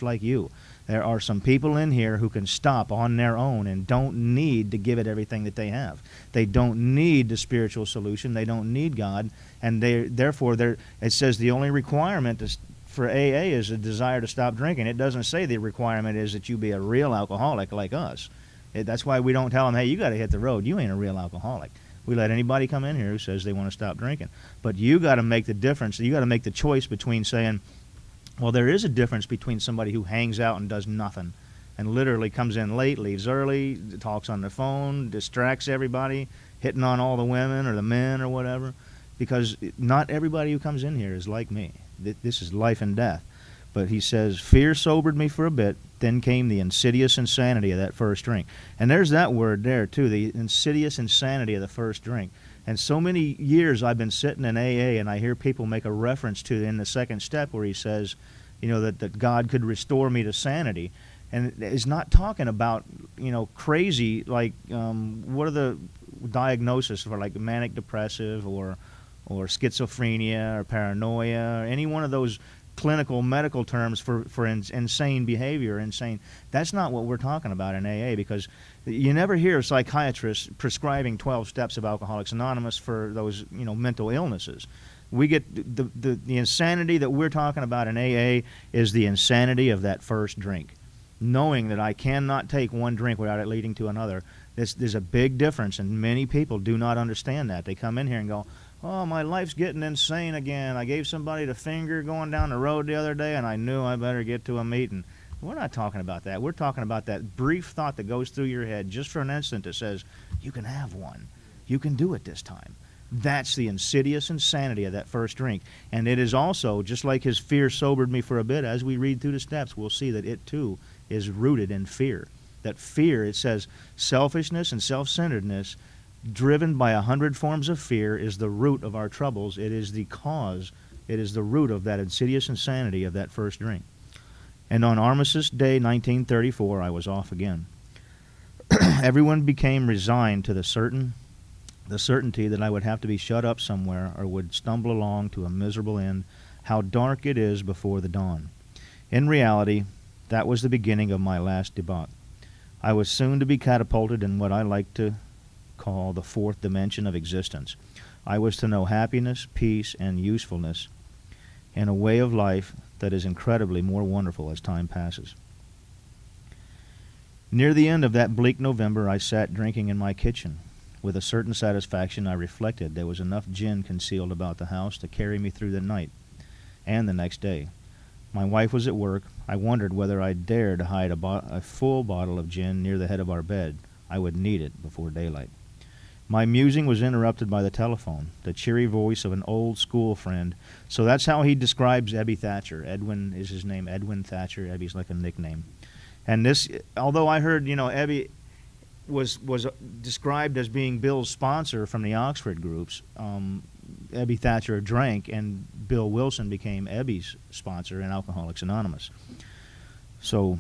like you. There are some people in here who can stop on their own and don't need to give it everything that they have. They don't need the spiritual solution. They don't need God. And therefore, it says the only requirement for AA is a desire to stop drinking. It doesn't say the requirement is that you be a real alcoholic like us. That's why we don't tell them, hey, you got to hit the road. You ain't a real alcoholic. We let anybody come in here who says they want to stop drinking. But you got to make the difference. You got to make the choice between saying, well, there is a difference between somebody who hangs out and does nothing and literally comes in late, leaves early, talks on the phone, distracts everybody, hitting on all the women or the men or whatever, because not everybody who comes in here is like me. This is life and death. But he says, fear sobered me for a bit, then came the insidious insanity of that first drink. And there's that word there, too, the insidious insanity of the first drink. And so many years I've been sitting in AA, and I hear people make a reference to in the second step where he says, you know, that God could restore me to sanity. And it's not talking about, you know, crazy, like, what are the diagnoses for, like, manic depressive or schizophrenia or paranoia, or any one of those clinical medical terms for insane behavior, insane. That's not what we're talking about in AA, because you never hear psychiatrists prescribing 12 steps of Alcoholics Anonymous for those, you know, mental illnesses. We get the insanity that we're talking about in AA is the insanity of that first drink, knowing that I cannot take one drink without it leading to another. There's a big difference, and many people do not understand that. They come in here and go, oh, my life's getting insane again. I gave somebody the finger going down the road the other day, and I knew I better get to a meeting. We're not talking about that. We're talking about that brief thought that goes through your head just for an instant that says, you can have one. You can do it this time. That's the insidious insanity of that first drink. And it is also, just like his fear sobered me for a bit, as we read through the steps, we'll see that it too is rooted in fear. That fear, it says, selfishness and self-centeredness driven by 100 forms of fear, is the root of our troubles. It is the cause. It is the root of that insidious insanity of that first drink. And on Armistice Day 1934, I was off again. Everyone became resigned to the certainty that I would have to be shut up somewhere or would stumble along to a miserable end. How dark it is before the dawn. In reality, that was the beginning of my last debauch. I was soon to be catapulted in what I like to call the fourth dimension of existence. I was to know happiness, peace, and usefulness in a way of life that is incredibly more wonderful as time passes. Near the end of that bleak November, I sat drinking in my kitchen. With a certain satisfaction, I reflected there was enough gin concealed about the house to carry me through the night and the next day. My wife was at work. I wondered whether I dared hide a full bottle of gin near the head of our bed. I would need it before daylight. My musing was interrupted by the telephone, the cheery voice of an old school friend. So that's how he describes Ebby Thatcher. Edwin is his name, Edwin Thatcher. Ebby's like a nickname. And this, although I heard, Ebby was described as being Bill's sponsor from the Oxford groups, Ebby Thatcher drank, and Bill Wilson became Ebby's sponsor in Alcoholics Anonymous. So,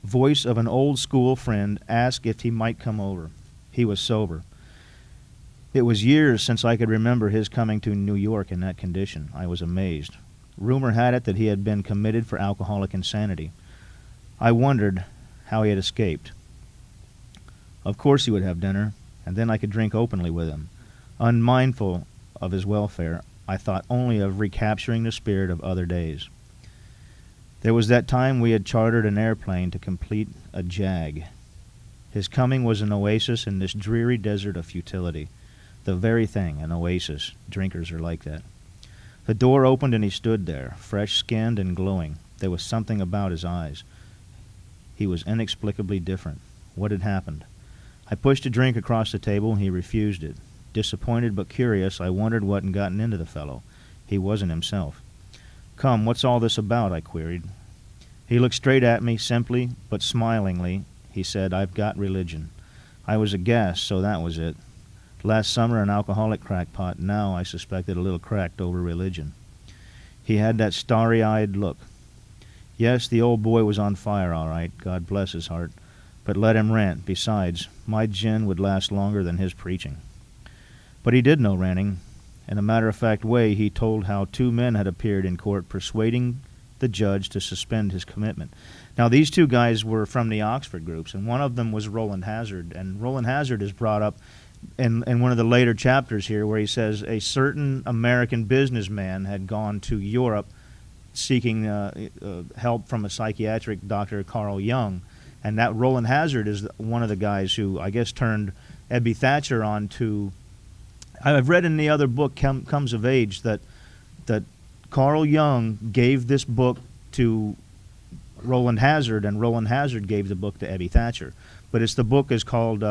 voice of an old school friend asked if he might come over. He was sober. It was years since I could remember his coming to New York in that condition. I was amazed. Rumor had it that he had been committed for alcoholic insanity. I wondered how he had escaped. Of course he would have dinner, and then I could drink openly with him. Unmindful of his welfare, I thought only of recapturing the spirit of other days. There was that time we had chartered an airplane to complete a jag. His coming was an oasis in this dreary desert of futility. The very thing, an oasis. Drinkers are like that. The door opened and he stood there, fresh-skinned and glowing. There was something about his eyes. He was inexplicably different. What had happened? I pushed a drink across the table and he refused it. Disappointed but curious, I wondered what had gotten into the fellow. He wasn't himself. "Come, what's all this about?" I queried. He looked straight at me, simply but smilingly. He said, "I've got religion." I was aghast, so that was it. Last summer an alcoholic crackpot, now I suspected a little cracked over religion. He had that starry-eyed look. Yes, the old boy was on fire, all right, God bless his heart, but let him rant. Besides, my gin would last longer than his preaching. But he did no ranting. In a matter-of-fact way, he told how 2 men had appeared in court persuading the judge to suspend his commitment. Now, these 2 guys were from the Oxford groups, and one of them was Roland Hazard. And Roland Hazard is brought up in one of the later chapters here where he says a certain American businessman had gone to Europe seeking help from a psychiatric doctor, Carl Jung. And that Roland Hazard is one of the guys who, I guess, turned Ebby Thatcher on to... I've read in the other book, Comes of Age, that Carl Jung gave this book to Roland Hazard, and Roland Hazard gave the book to Ebby Thatcher. But the book is called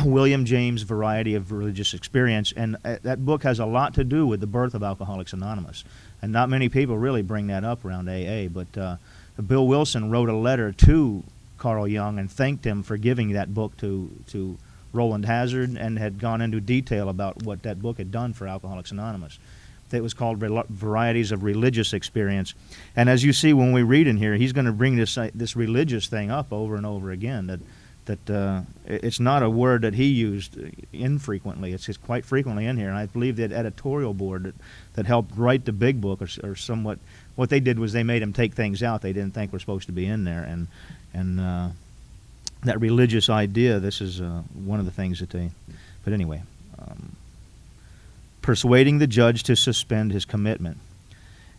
William James' Variety of Religious Experience, and that book has a lot to do with the birth of Alcoholics Anonymous. And not many people really bring that up around AA, but Bill Wilson wrote a letter to Carl Jung and thanked him for giving that book to Roland Hazard, and had gone into detail about what that book had done for Alcoholics Anonymous. It was called Varieties of Religious Experience. And as you see when we read in here, he's going to bring this religious thing up over and over again, that it's not a word that he used infrequently. It's just quite frequently in here. And I believe that editorial board that helped write the Big Book or somewhat, what they did was they made him take things out they didn't think were supposed to be in there. And that religious idea, this is one of the things that they... But anyway, persuading the judge to suspend his commitment.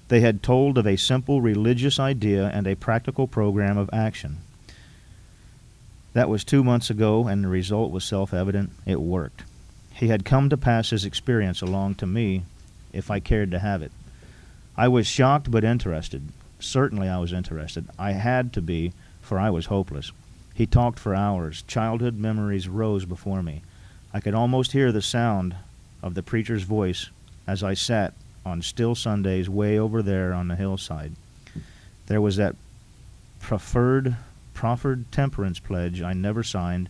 They had told of a simple religious idea and a practical program of action. That was 2 months ago, and the result was self-evident. It worked. He had come to pass his experience along to me, if I cared to have it. I was shocked but interested. Certainly I was interested. I had to be, for I was hopeless. He talked for hours. Childhood memories rose before me. I could almost hear the sound of the preacher's voice as I sat on still Sundays way over there on the hillside. There was that proffered temperance pledge I never signed,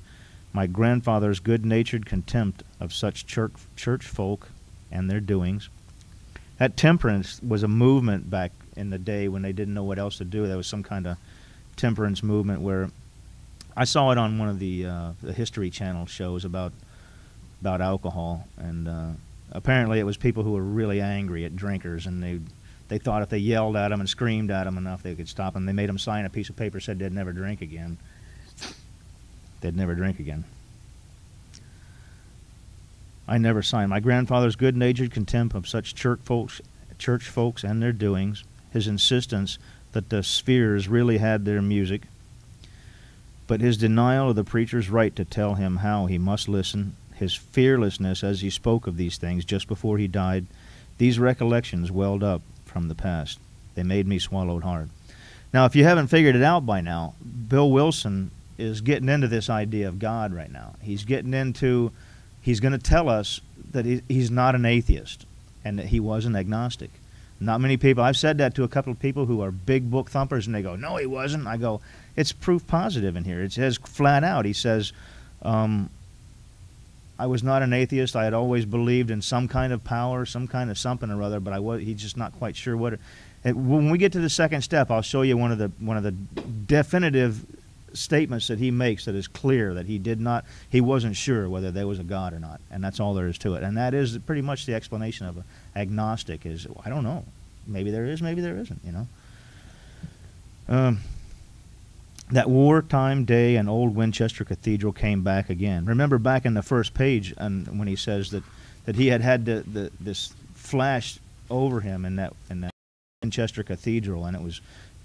my grandfather's good-natured contempt of such church folk and their doings. That temperance was a movement back in the day when they didn't know what else to do. There was some kind of temperance movement where I saw it on one of the History Channel shows about alcohol, and apparently it was people who were really angry at drinkers, and they thought if they yelled at them and screamed at them enough, they could stop them. They made them sign a piece of paper that said they'd never drink again. They'd never drink again. I never signed. My grandfather's good-natured contempt of such church folks and their doings, his insistence that the spheres really had their music, but his denial of the preacher's right to tell him how he must listen, his fearlessness as he spoke of these things just before he died, these recollections welled up from the past. They made me swallow hard. Now, if you haven't figured it out by now, Bill Wilson is getting into this idea of God right now. He's going to tell us that he's not an atheist and that he was an agnostic. Not many people, I've said that to a couple of people who are big book thumpers, and they go, no, he wasn't. I go, it's proof positive in here. It says flat out, he says, I was not an atheist. I had always believed in some kind of power, some kind of something or other, but he's just not quite sure what it. When we get to the second step, I'll show you one of the definitive statements that he makes that is clear that he wasn't sure whether there was a God or not, and that's all there is to it. And that is pretty much the explanation of an agnostic is, I don't know. Maybe there is, maybe there isn't, That wartime day and old Winchester Cathedral came back again. Remember back in the first page and when he says that he had this flash over him in that Winchester Cathedral, and it was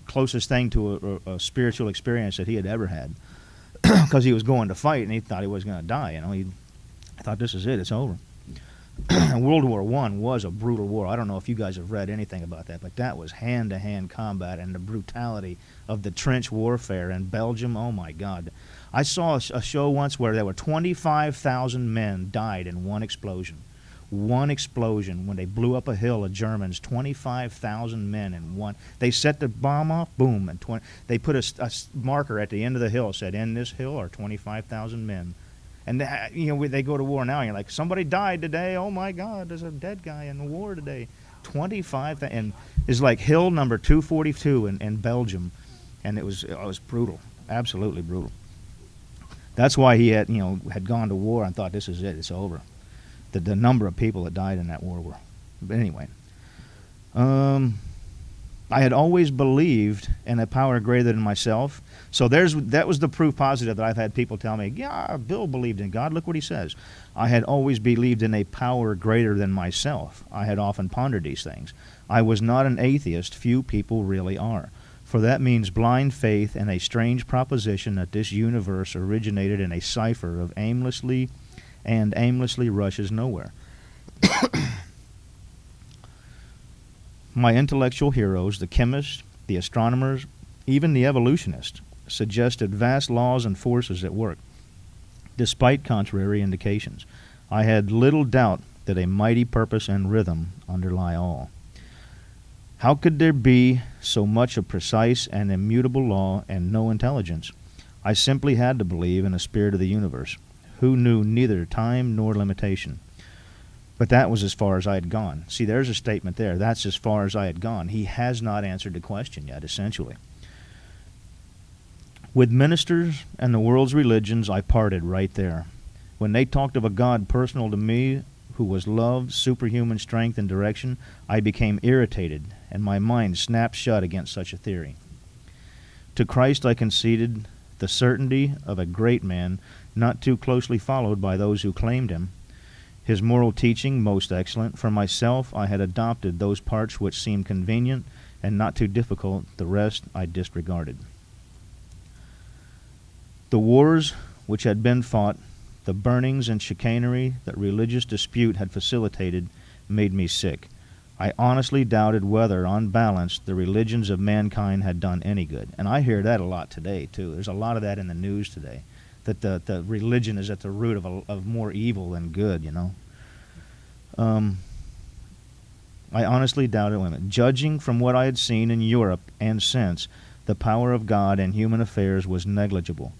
closest thing to a spiritual experience that he had ever had, because he was going to fight and he thought he was going to die. He thought, this is it, it's over. World War I was a brutal war. I don't know if you guys have read anything about that, but that was hand-to-hand combat and the brutality of the trench warfare in Belgium. Oh my God. I saw a show once where there were 25,000 men died in one explosion. One explosion when they blew up a hill of Germans, 25,000 men in one. They set the bomb off, boom, and they put a marker at the end of the hill, said, in this hill are 25,000 men. And they go to war now, and you're like, somebody died today. Oh my God, there's a dead guy in the war today. 25, and it's like hill number 242 in Belgium, and it was brutal, absolutely brutal. That's why he had gone to war and thought, this is it, it's over. The number of people that died in that war were. But anyway, I had always believed in a power greater than myself. So that was the proof positive that I've had people tell me, yeah, Bill believed in God. Look what he says. I had always believed in a power greater than myself. I had often pondered these things. I was not an atheist. Few people really are. For that means blind faith in a strange proposition that this universe originated in a cipher of aimlessly rushes nowhere. My intellectual heroes, the chemists, the astronomers, even the evolutionists, suggested vast laws and forces at work, despite contrary indications. I had little doubt that a mighty purpose and rhythm underlie all. How could there be so much of precise and immutable law and no intelligence? I simply had to believe in a spirit of the universe, who knew neither time nor limitation. But that was as far as I had gone. See, there's a statement there. That's as far as I had gone. He has not answered the question yet, essentially. With ministers and the world's religions, I parted right there. When they talked of a God personal to me, who was love, superhuman strength, and direction, I became irritated, and my mind snapped shut against such a theory. To Christ I conceded the certainty of a great man, not too closely followed by those who claimed him. His moral teaching most excellent. For myself I had adopted those parts which seemed convenient and not too difficult. The rest I disregarded. The wars which had been fought, the burnings and chicanery that religious dispute had facilitated, made me sick. I honestly doubted whether, on balance, the religions of mankind had done any good. And I hear that a lot today, too. There's a lot of that in the news today, that the religion is at the root of more evil than good, I honestly doubted women. Judging from what I had seen in Europe and since, the power of God in human affairs was negligible.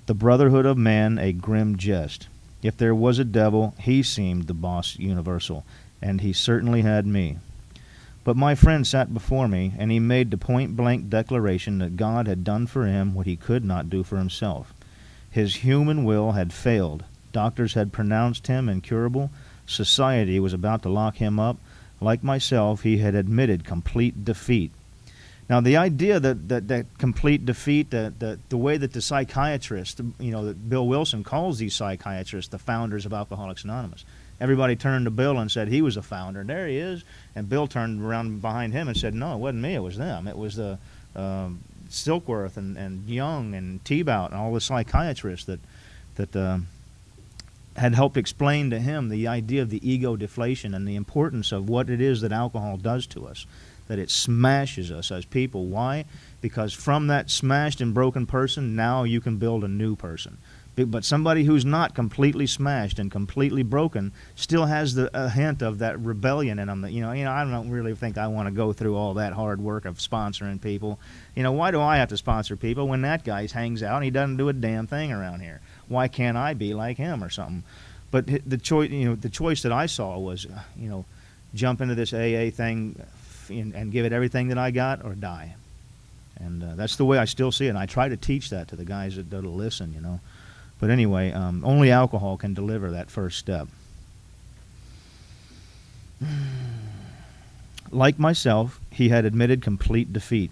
The brotherhood of man a grim jest. If there was a devil, he seemed the boss universal, and he certainly had me. But my friend sat before me, and he made the point-blank declaration that God had done for him what he could not do for himself. His human will had failed. Doctors had pronounced him incurable. Society was about to lock him up. Like myself, he had admitted complete defeat. Now, the idea that complete defeat, the way that the psychiatrist, that Bill Wilson calls these psychiatrists the founders of Alcoholics Anonymous. Everybody turned to Bill and said he was a founder. And there he is. And Bill turned around behind him and said, no, it wasn't me, it was them. It was the Silkworth and Young and Thibaut and all the psychiatrists that had helped explain to him the idea of the ego deflation and the importance of what it is that alcohol does to us, that it smashes us as people. Why? Because from that smashed and broken person, now you can build a new person. But somebody who's not completely smashed and completely broken still has a hint of that rebellion in them. That, I don't really think I want to go through all that hard work of sponsoring people. Why do I have to sponsor people when that guy hangs out and he doesn't do a damn thing around here? Why can't I be like him or something? But the choice that I saw was, jump into this AA thing and give it everything that I got, or die. And that's the way I still see it. And I try to teach that to the guys that'll listen. But anyway, only alcohol can deliver that first step. Like myself, he had admitted complete defeat.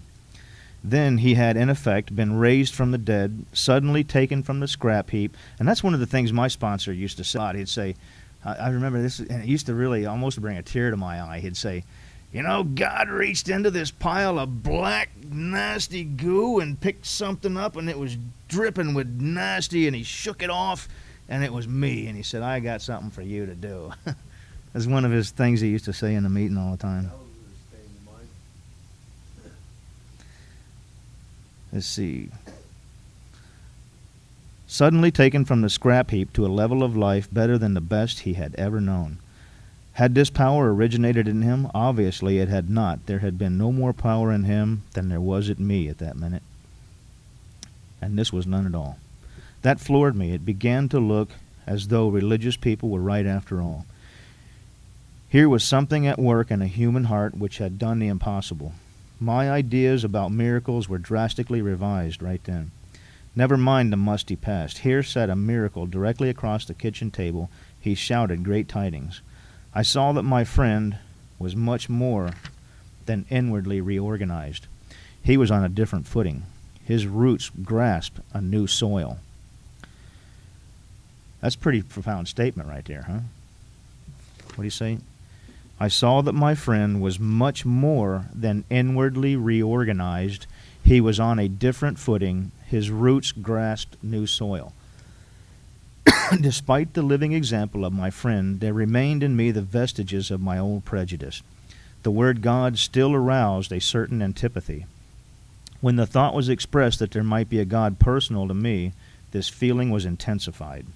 Then he had, in effect, been raised from the dead, suddenly taken from the scrap heap. And that's one of the things my sponsor used to say. He'd say, I remember this, and it used to really almost bring a tear to my eye. He'd say, God reached into this pile of black, nasty goo and picked something up, and it was dripping with nasty, and he shook it off, and it was me. And he said, I got something for you to do. That's one of his things he used to say in the meeting all the time. Let's see. Suddenly taken from the scrap heap to a level of life better than the best he had ever known. Had this power originated in him? Obviously it had not. There had been no more power in him than there was in me at that minute. And this was none at all. That floored me. It began to look as though religious people were right after all. Here was something at work in a human heart which had done the impossible. My ideas about miracles were drastically revised right then. Never mind the musty past. Here sat a miracle directly across the kitchen table. He shouted great tidings. I saw that my friend was much more than inwardly reorganized. He was on a different footing. His roots grasped a new soil. That's a pretty profound statement right there, huh? What do you say? I saw that my friend was much more than inwardly reorganized. He was on a different footing. His roots grasped new soil. Despite the living example of my friend, there remained in me the vestiges of my old prejudice. The word God still aroused a certain antipathy. When the thought was expressed that there might be a God personal to me, this feeling was intensified.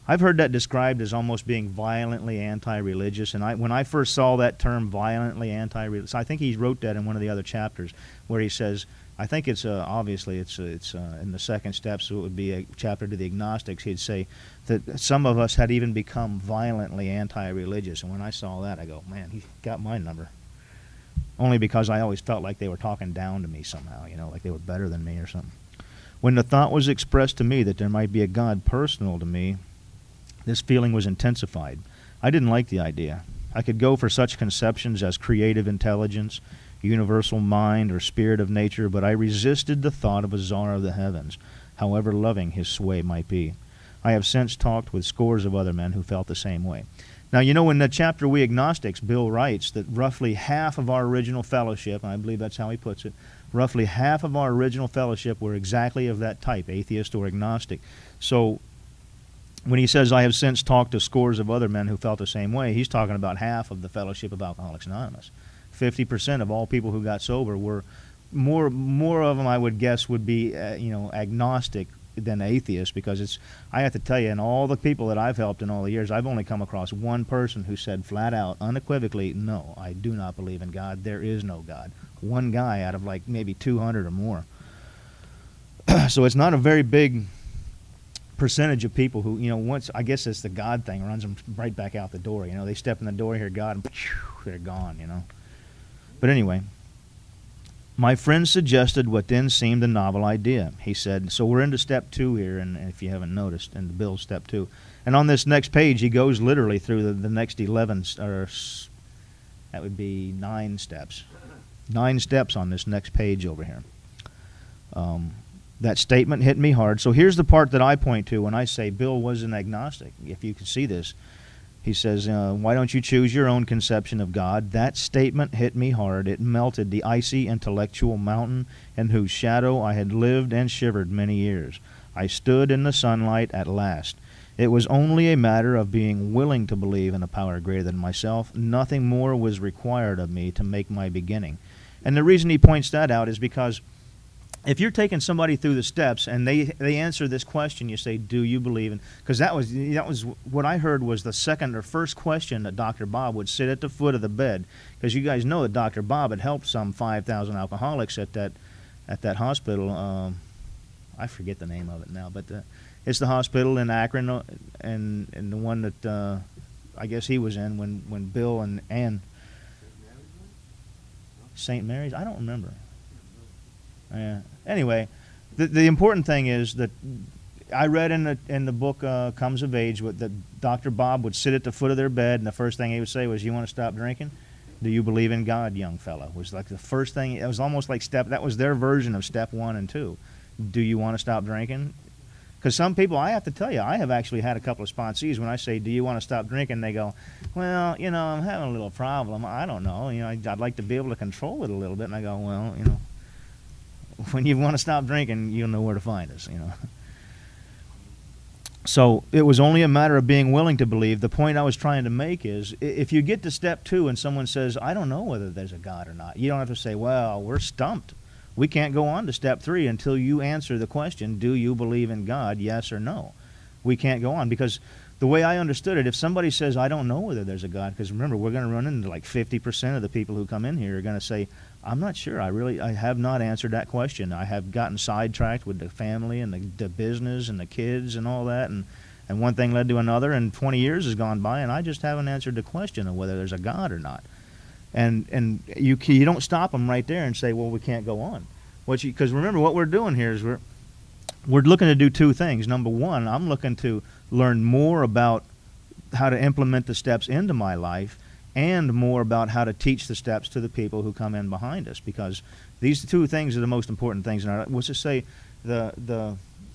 I've heard that described as almost being violently anti-religious, and when I first saw that term, violently anti-religious, I think he wrote that in one of the other chapters, where he says, I think it's obviously it's in the second step, so it would be a chapter to the agnostics. He'd say that some of us had even become violently anti-religious, and when I saw that, I go, man, he got my number. Only because I always felt like they were talking down to me somehow, like they were better than me or something. When the thought was expressed to me that there might be a God personal to me, this feeling was intensified. I didn't like the idea. I could go for such conceptions as creative intelligence, universal mind, or spirit of nature, but I resisted the thought of a czar of the heavens, however loving his sway might be. I have since talked with scores of other men who felt the same way. Now, in the chapter We Agnostics, Bill writes that roughly half of our original fellowship, and I believe that's how he puts it, roughly half of our original fellowship were exactly of that type, atheist or agnostic. So when he says, I have since talked to scores of other men who felt the same way, he's talking about half of the fellowship of Alcoholics Anonymous. 50% of all people who got sober were, more of them, I would guess, would be, agnostic than atheist, because I have to tell you, in all the people that I've helped in all the years, I've only come across one person who said flat out, unequivocally, no, I do not believe in God. There is no God. One guy out of like maybe 200 or more. So it's not a very big percentage of people who, once, I guess it's the God thing, runs them right back out the door. They step in the door, hear God, and they're gone, But anyway, my friend suggested what then seemed a novel idea. He said, so we're into step 2 here, and if you haven't noticed, in the Bill's step 2. And on this next page, he goes literally through the next 11, or that would be 9 steps. 9 steps on this next page over here. That statement hit me hard. So here's the part that I point to when I say Bill was an agnostic. If you can see this, he says, why don't you choose your own conception of God? That statement hit me hard. It melted the icy intellectual mountain in whose shadow I had lived and shivered many years. I stood in the sunlight at last. It was only a matter of being willing to believe in a power greater than myself. Nothing more was required of me to make my beginning. And the reason he points that out is because if you're taking somebody through the steps and they answer this question, you say, do you believe in, because that was what I heard was the second or first question that Dr. Bob would sit at the foot of the bed, because you guys know that Dr. Bob had helped some 5,000 alcoholics at that hospital. I forget the name of it now, but it's the hospital in Akron, and the one that I guess he was in when Bill and Ann. St. Mary's? I don't remember. Anyway, the important thing is that I read in the book Comes of Age that Dr. Bob would sit at the foot of their bed, and the first thing he would say was, "You want to stop drinking? Do you believe in God, young fellow?" Was like the first thing. It was almost like that was their version of step 1 and 2. Do you want to stop drinking? Because some people, I have to tell you, I have actually had a couple of sponsees when I say, "Do you want to stop drinking?" They go, "Well, I'm having a little problem. I don't know. I'd like to be able to control it a little bit." And I go, "Well, when you want to stop drinking, you'll know where to find us." So it was only a matter of being willing to believe. The point I was trying to make is, if you get to step 2 and someone says, "I don't know whether there's a God or not," you don't have to say, "Well, we're stumped. We can't go on to step 3 until you answer the question, do you believe in God, yes or no?" We can't go on, because the way I understood it, if somebody says, "I don't know whether there's a God," because remember, we're going to run into like 50% of the people who come in here are going to say, "I'm not sure. I have not answered that question. I have gotten sidetracked with the family and the business and the kids and all that, and one thing led to another, and 20 years has gone by, and I just haven't answered the question of whether there's a God or not." And you don't stop them right there and say, "Well, we can't go on." Because remember, what we're doing here is we're looking to do 2 things. Number 1, I'm looking to learn more about how to implement the steps into my life, and more about how to teach the steps to the people who come in behind us, because these 2 things are the most important things in our life. Let's just say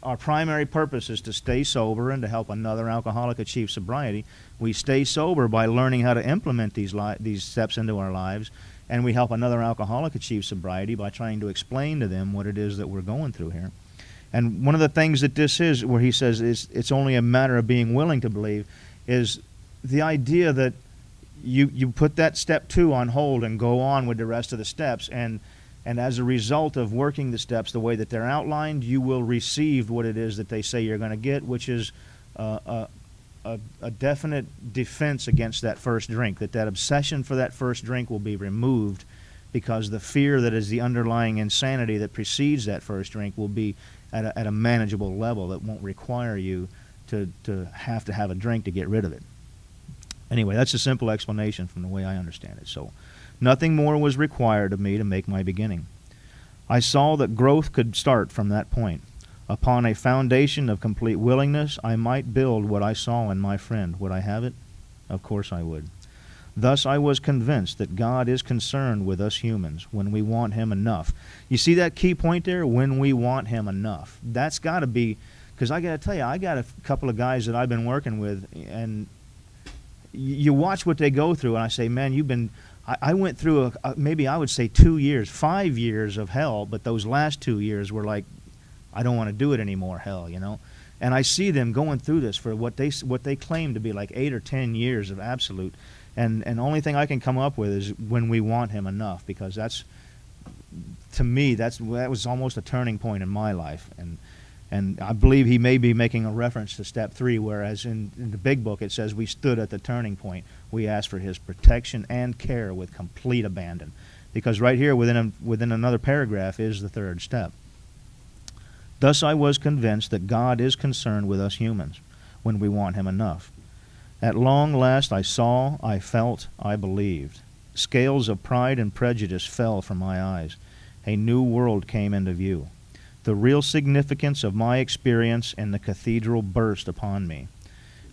our primary purpose is to stay sober and to help another alcoholic achieve sobriety. We stay sober by learning how to implement these steps into our lives, and we help another alcoholic achieve sobriety by trying to explain to them what it is that we're going through here. And one of the things that this is, where he says it's only a matter of being willing to believe, is the idea that you put that step 2 on hold and go on with the rest of the steps, and as a result of working the steps the way that they're outlined, you will receive what it is that they say you're going to get, which is a definite defense against that first drink, that obsession for that first drink will be removed, because the fear that is the underlying insanity that precedes that first drink will be at a manageable level that won't require you to have a drink to get rid of it. Anyway, that's a simple explanation from the way I understand it. So, nothing more was required of me to make my beginning. I saw that growth could start from that point. Upon a foundation of complete willingness, I might build what I saw in my friend. Would I have it? Of course I would. Thus I was convinced that God is concerned with us humans when we want Him enough. You see that key point there? When we want Him enough. That's got to be, because I got to tell you, I got a couple of guys that I've been working with, and you watch what they go through, and I say, man, I went through maybe I would say 2 years, 5 years of hell, but those last 2 years were like, I don't want to do it anymore, hell, And I see them going through this for what they claim to be like 8 or 10 years of absolute. And the only thing I can come up with is when we want Him enough, because that's, to me, that was almost a turning point in my life. And I believe he may be making a reference to step 3, whereas in the Big Book it says we stood at the turning point. We asked for His protection and care with complete abandon. Because right here within another paragraph is the 3rd step. Thus I was convinced that God is concerned with us humans when we want him enough. At long last I saw, I felt, I believed. Scales of pride and prejudice fell from my eyes. A new world came into view. The real significance of my experience in the cathedral burst upon me.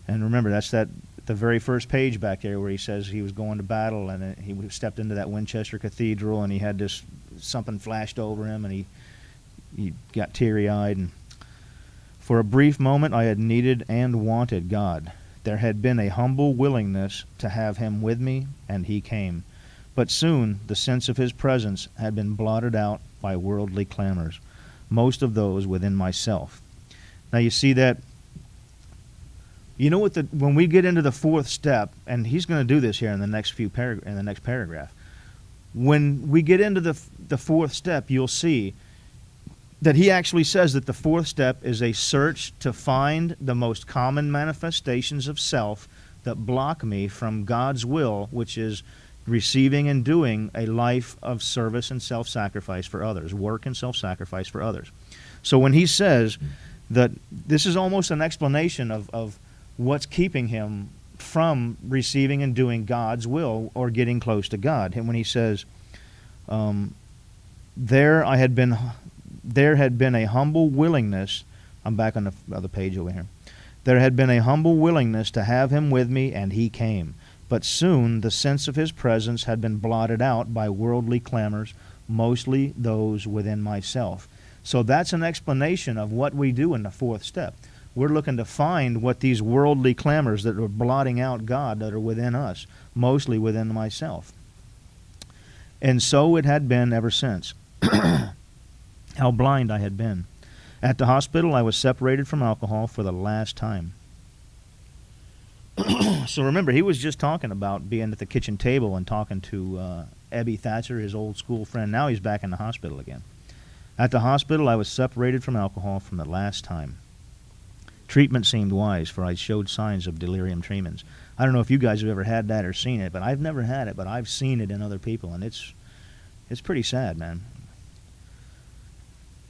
And remember, that's the very first page back there where he says he was going to battle, and he stepped into that Winchester Cathedral, and he had this, something flashed over him, and he got teary-eyed. And for a brief moment I had needed and wanted God. There had been a humble willingness to have him with me, and he came. But soon the sense of his presence had been blotted out by worldly clamors, most of those within myself. Now you see that, you know what, when we get into the fourth step, and he's going to do this here in the next paragraph. When we get into the fourth step, you'll see that he actually says that the fourth step is a search to find the most common manifestations of self that block me from God's will, which is receiving and doing a life of service and self-sacrifice for others, work and self-sacrifice for others. So when he says that this is almost an explanation of what's keeping him from receiving and doing God's will or getting close to God. And when he says, there had been a humble willingness, I'm back on the other page over here. There had been a humble willingness to have him with me, and he came. But soon the sense of his presence had been blotted out by worldly clamors, mostly those within myself. So that's an explanation of what we do in the fourth step. We're looking to find what these worldly clamors that are blotting out God that are within us, mostly within myself. And so it had been ever since. How blind I had been. At the hospital, I was separated from alcohol for the last time. So remember, he was just talking about being at the kitchen table and talking to Ebby Thatcher, his old school friend. Now he's back in the hospital again. At the hospital, I was separated from alcohol from the last time. Treatment seemed wise, for I showed signs of delirium tremens. I don't know if you guys have ever had that or seen it, but I've never had it, but I've seen it in other people, and it's pretty sad, man.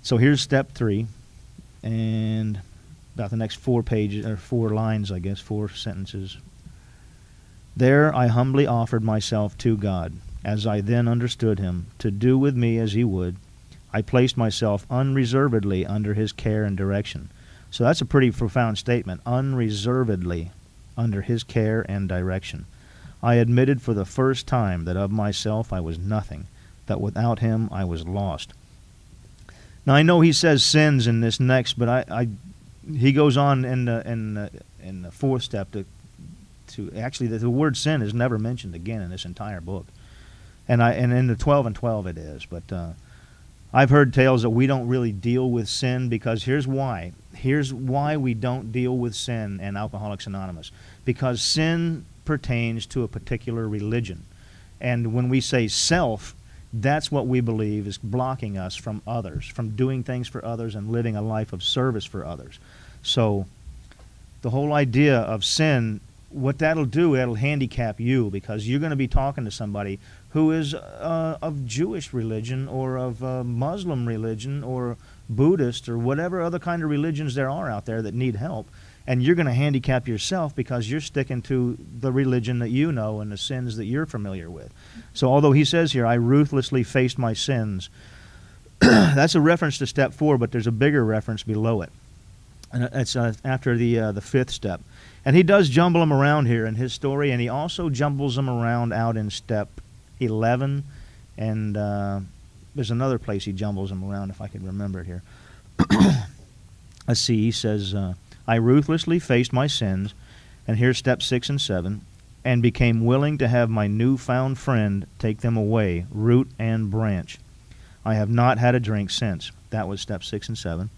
So here's step 3, and about the next 4 pages, or 4 lines, I guess, 4 sentences. There I humbly offered myself to God, as I then understood him, to do with me as he would. I placed myself unreservedly under his care and direction. So that's a pretty profound statement, unreservedly under his care and direction. I admitted for the first time that of myself I was nothing, that without him I was lost. Now I know he says sins in this next, but he goes on in the fourth step to actually the word sin is never mentioned again in this entire book, and in the 12 and 12 it is, but I've heard tales that we don't really deal with sin because here's why. Here's why we don't deal with sin in Alcoholics Anonymous. Because sin pertains to a particular religion. And when we say self, that's what we believe is blocking us from others, from doing things for others and living a life of service for others. So the whole idea of sin, what that'll do, that'll handicap you because you're going to be talking to somebody who is of Jewish religion or of Muslim religion or Buddhist or whatever other kind of religions there are out there that need help. And you're going to handicap yourself because you're sticking to the religion that you know and the sins that you're familiar with. So although he says here, I ruthlessly faced my sins, that's a reference to step 4, but there's a bigger reference below it. And it's after the fifth step. And he does jumble them around here in his story, and he also jumbles them around out in step 11, and there's another place he jumbles them around if I can remember it here. Let's see, he says, I ruthlessly faced my sins, and here's step 6 and 7, and became willing to have my newfound friend take them away, root and branch. I have not had a drink since. That was step 6 and 7.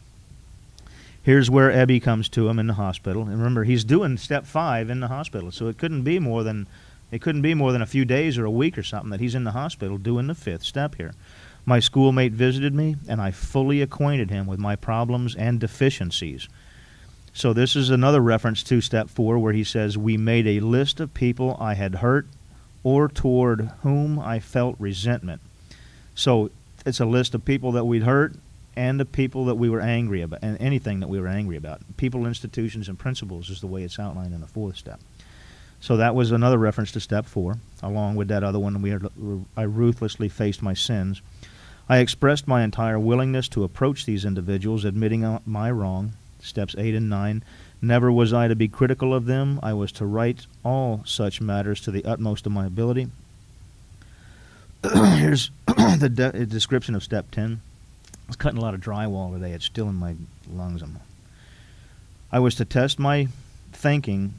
Here's where Ebby comes to him in the hospital. And remember, he's doing step 5 in the hospital, so it couldn't be more than a few days or a week or something that he's in the hospital doing the 5th step here. My schoolmate visited me, and I fully acquainted him with my problems and deficiencies. So this is another reference to step 4 where he says, we made a list of people I had hurt or toward whom I felt resentment. So it's a list of people that we'd hurt and the people that we were angry about, and anything that we were angry about. People, institutions, and principles is the way it's outlined in the fourth step. So that was another reference to step 4, along with that other one. I ruthlessly faced my sins. I expressed my entire willingness to approach these individuals, admitting my wrong. Steps 8 and 9. Never was I to be critical of them. I was to right all such matters to the utmost of my ability. Here's the description of step 10. I was cutting a lot of drywall today. It's still in my lungs. I was to test my thinking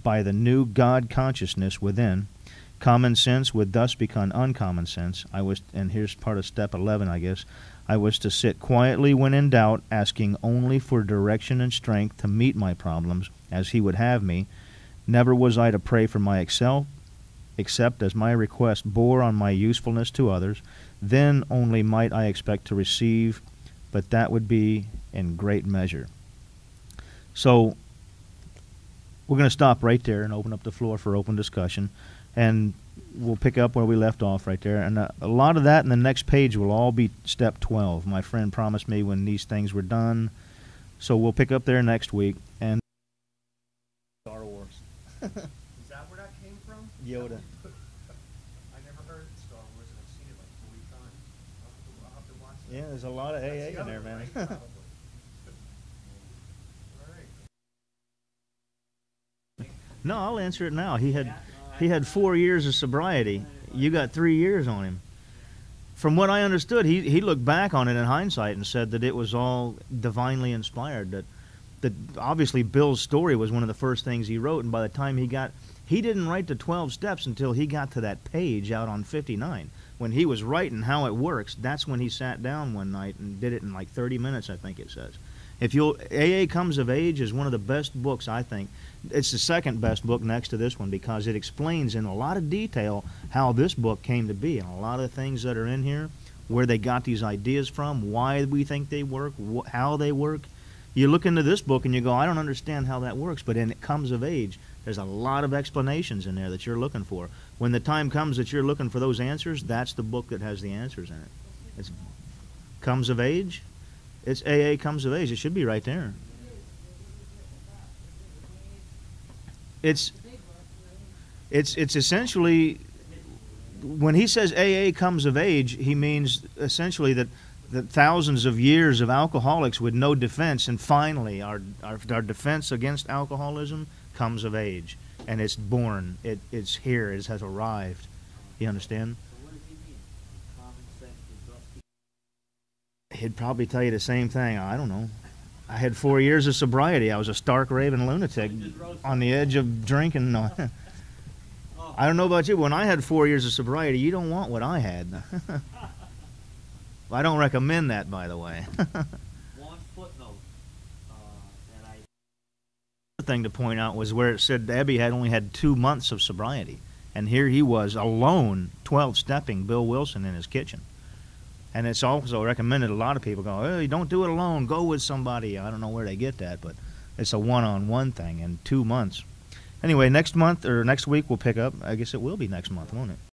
by the new God consciousness within. Common sense would thus become uncommon sense. And here's part of step 11, I guess. I was to sit quietly when in doubt, asking only for direction and strength to meet my problems as He would have me. Never was I to pray for myself, except as my request bore on my usefulness to others. Then only might I expect to receive, but that would be in great measure. So we're going to stop right there and open up the floor for open discussion, and we'll pick up where we left off right there. And a lot of that in the next page will all be step 12. My friend promised me when these things were done. So we'll pick up there next week. And Star Wars. Is that where that came from? Yoda. I never heard Star Wars, and I've seen it like 40 times. I'll have to watch that. Yeah, there's a lot of AA in there, man. Right? Probably. All right. No, I'll answer it now. He had 4 years of sobriety. You got 3 years on him. From what I understood, he looked back on it in hindsight and said that it was all divinely inspired. That obviously Bill's story was one of the first things he wrote, and by the time he didn't write the 12 steps until he got to that page out on 59. When he was writing how it works, that's when he sat down one night and did it in like 30 minutes, I think it says. AA Comes of Age is one of the best books, I think. It's the second best book next to this one because it explains in a lot of detail how this book came to be, and a lot of the things that are in here, where they got these ideas from, why we think they work, how they work. You look into this book and you go, I don't understand how that works, but in It Comes of Age, there's a lot of explanations in there that you're looking for. When the time comes that you're looking for those answers, that's the book that has the answers in it. It's Comes of Age. It's AA Comes of Age. It should be right there. It's essentially, when he says AA comes of age, he means essentially that thousands of years of alcoholics with no defense, and finally our defense against alcoholism comes of age, and it's born. It's here. It has arrived. You understand? So what does he mean? Common sense is thus. He'd probably tell you the same thing. I don't know. I had 4 years of sobriety. I was a stark raving lunatic on the edge of drinking. No. I don't know about you. When I had 4 years of sobriety, you don't want what I had. I don't recommend that, by the way. One footnote that I... The thing to point out was where it said Debbie had only had 2 months of sobriety. And here he was alone, 12-stepping Bill Wilson in his kitchen. And it's also recommended a lot of people go, hey, don't do it alone. Go with somebody. I don't know where they get that, but it's a one-on-one thing in 2 months. Anyway, next month or next week we'll pick up. I guess it will be next month, won't it?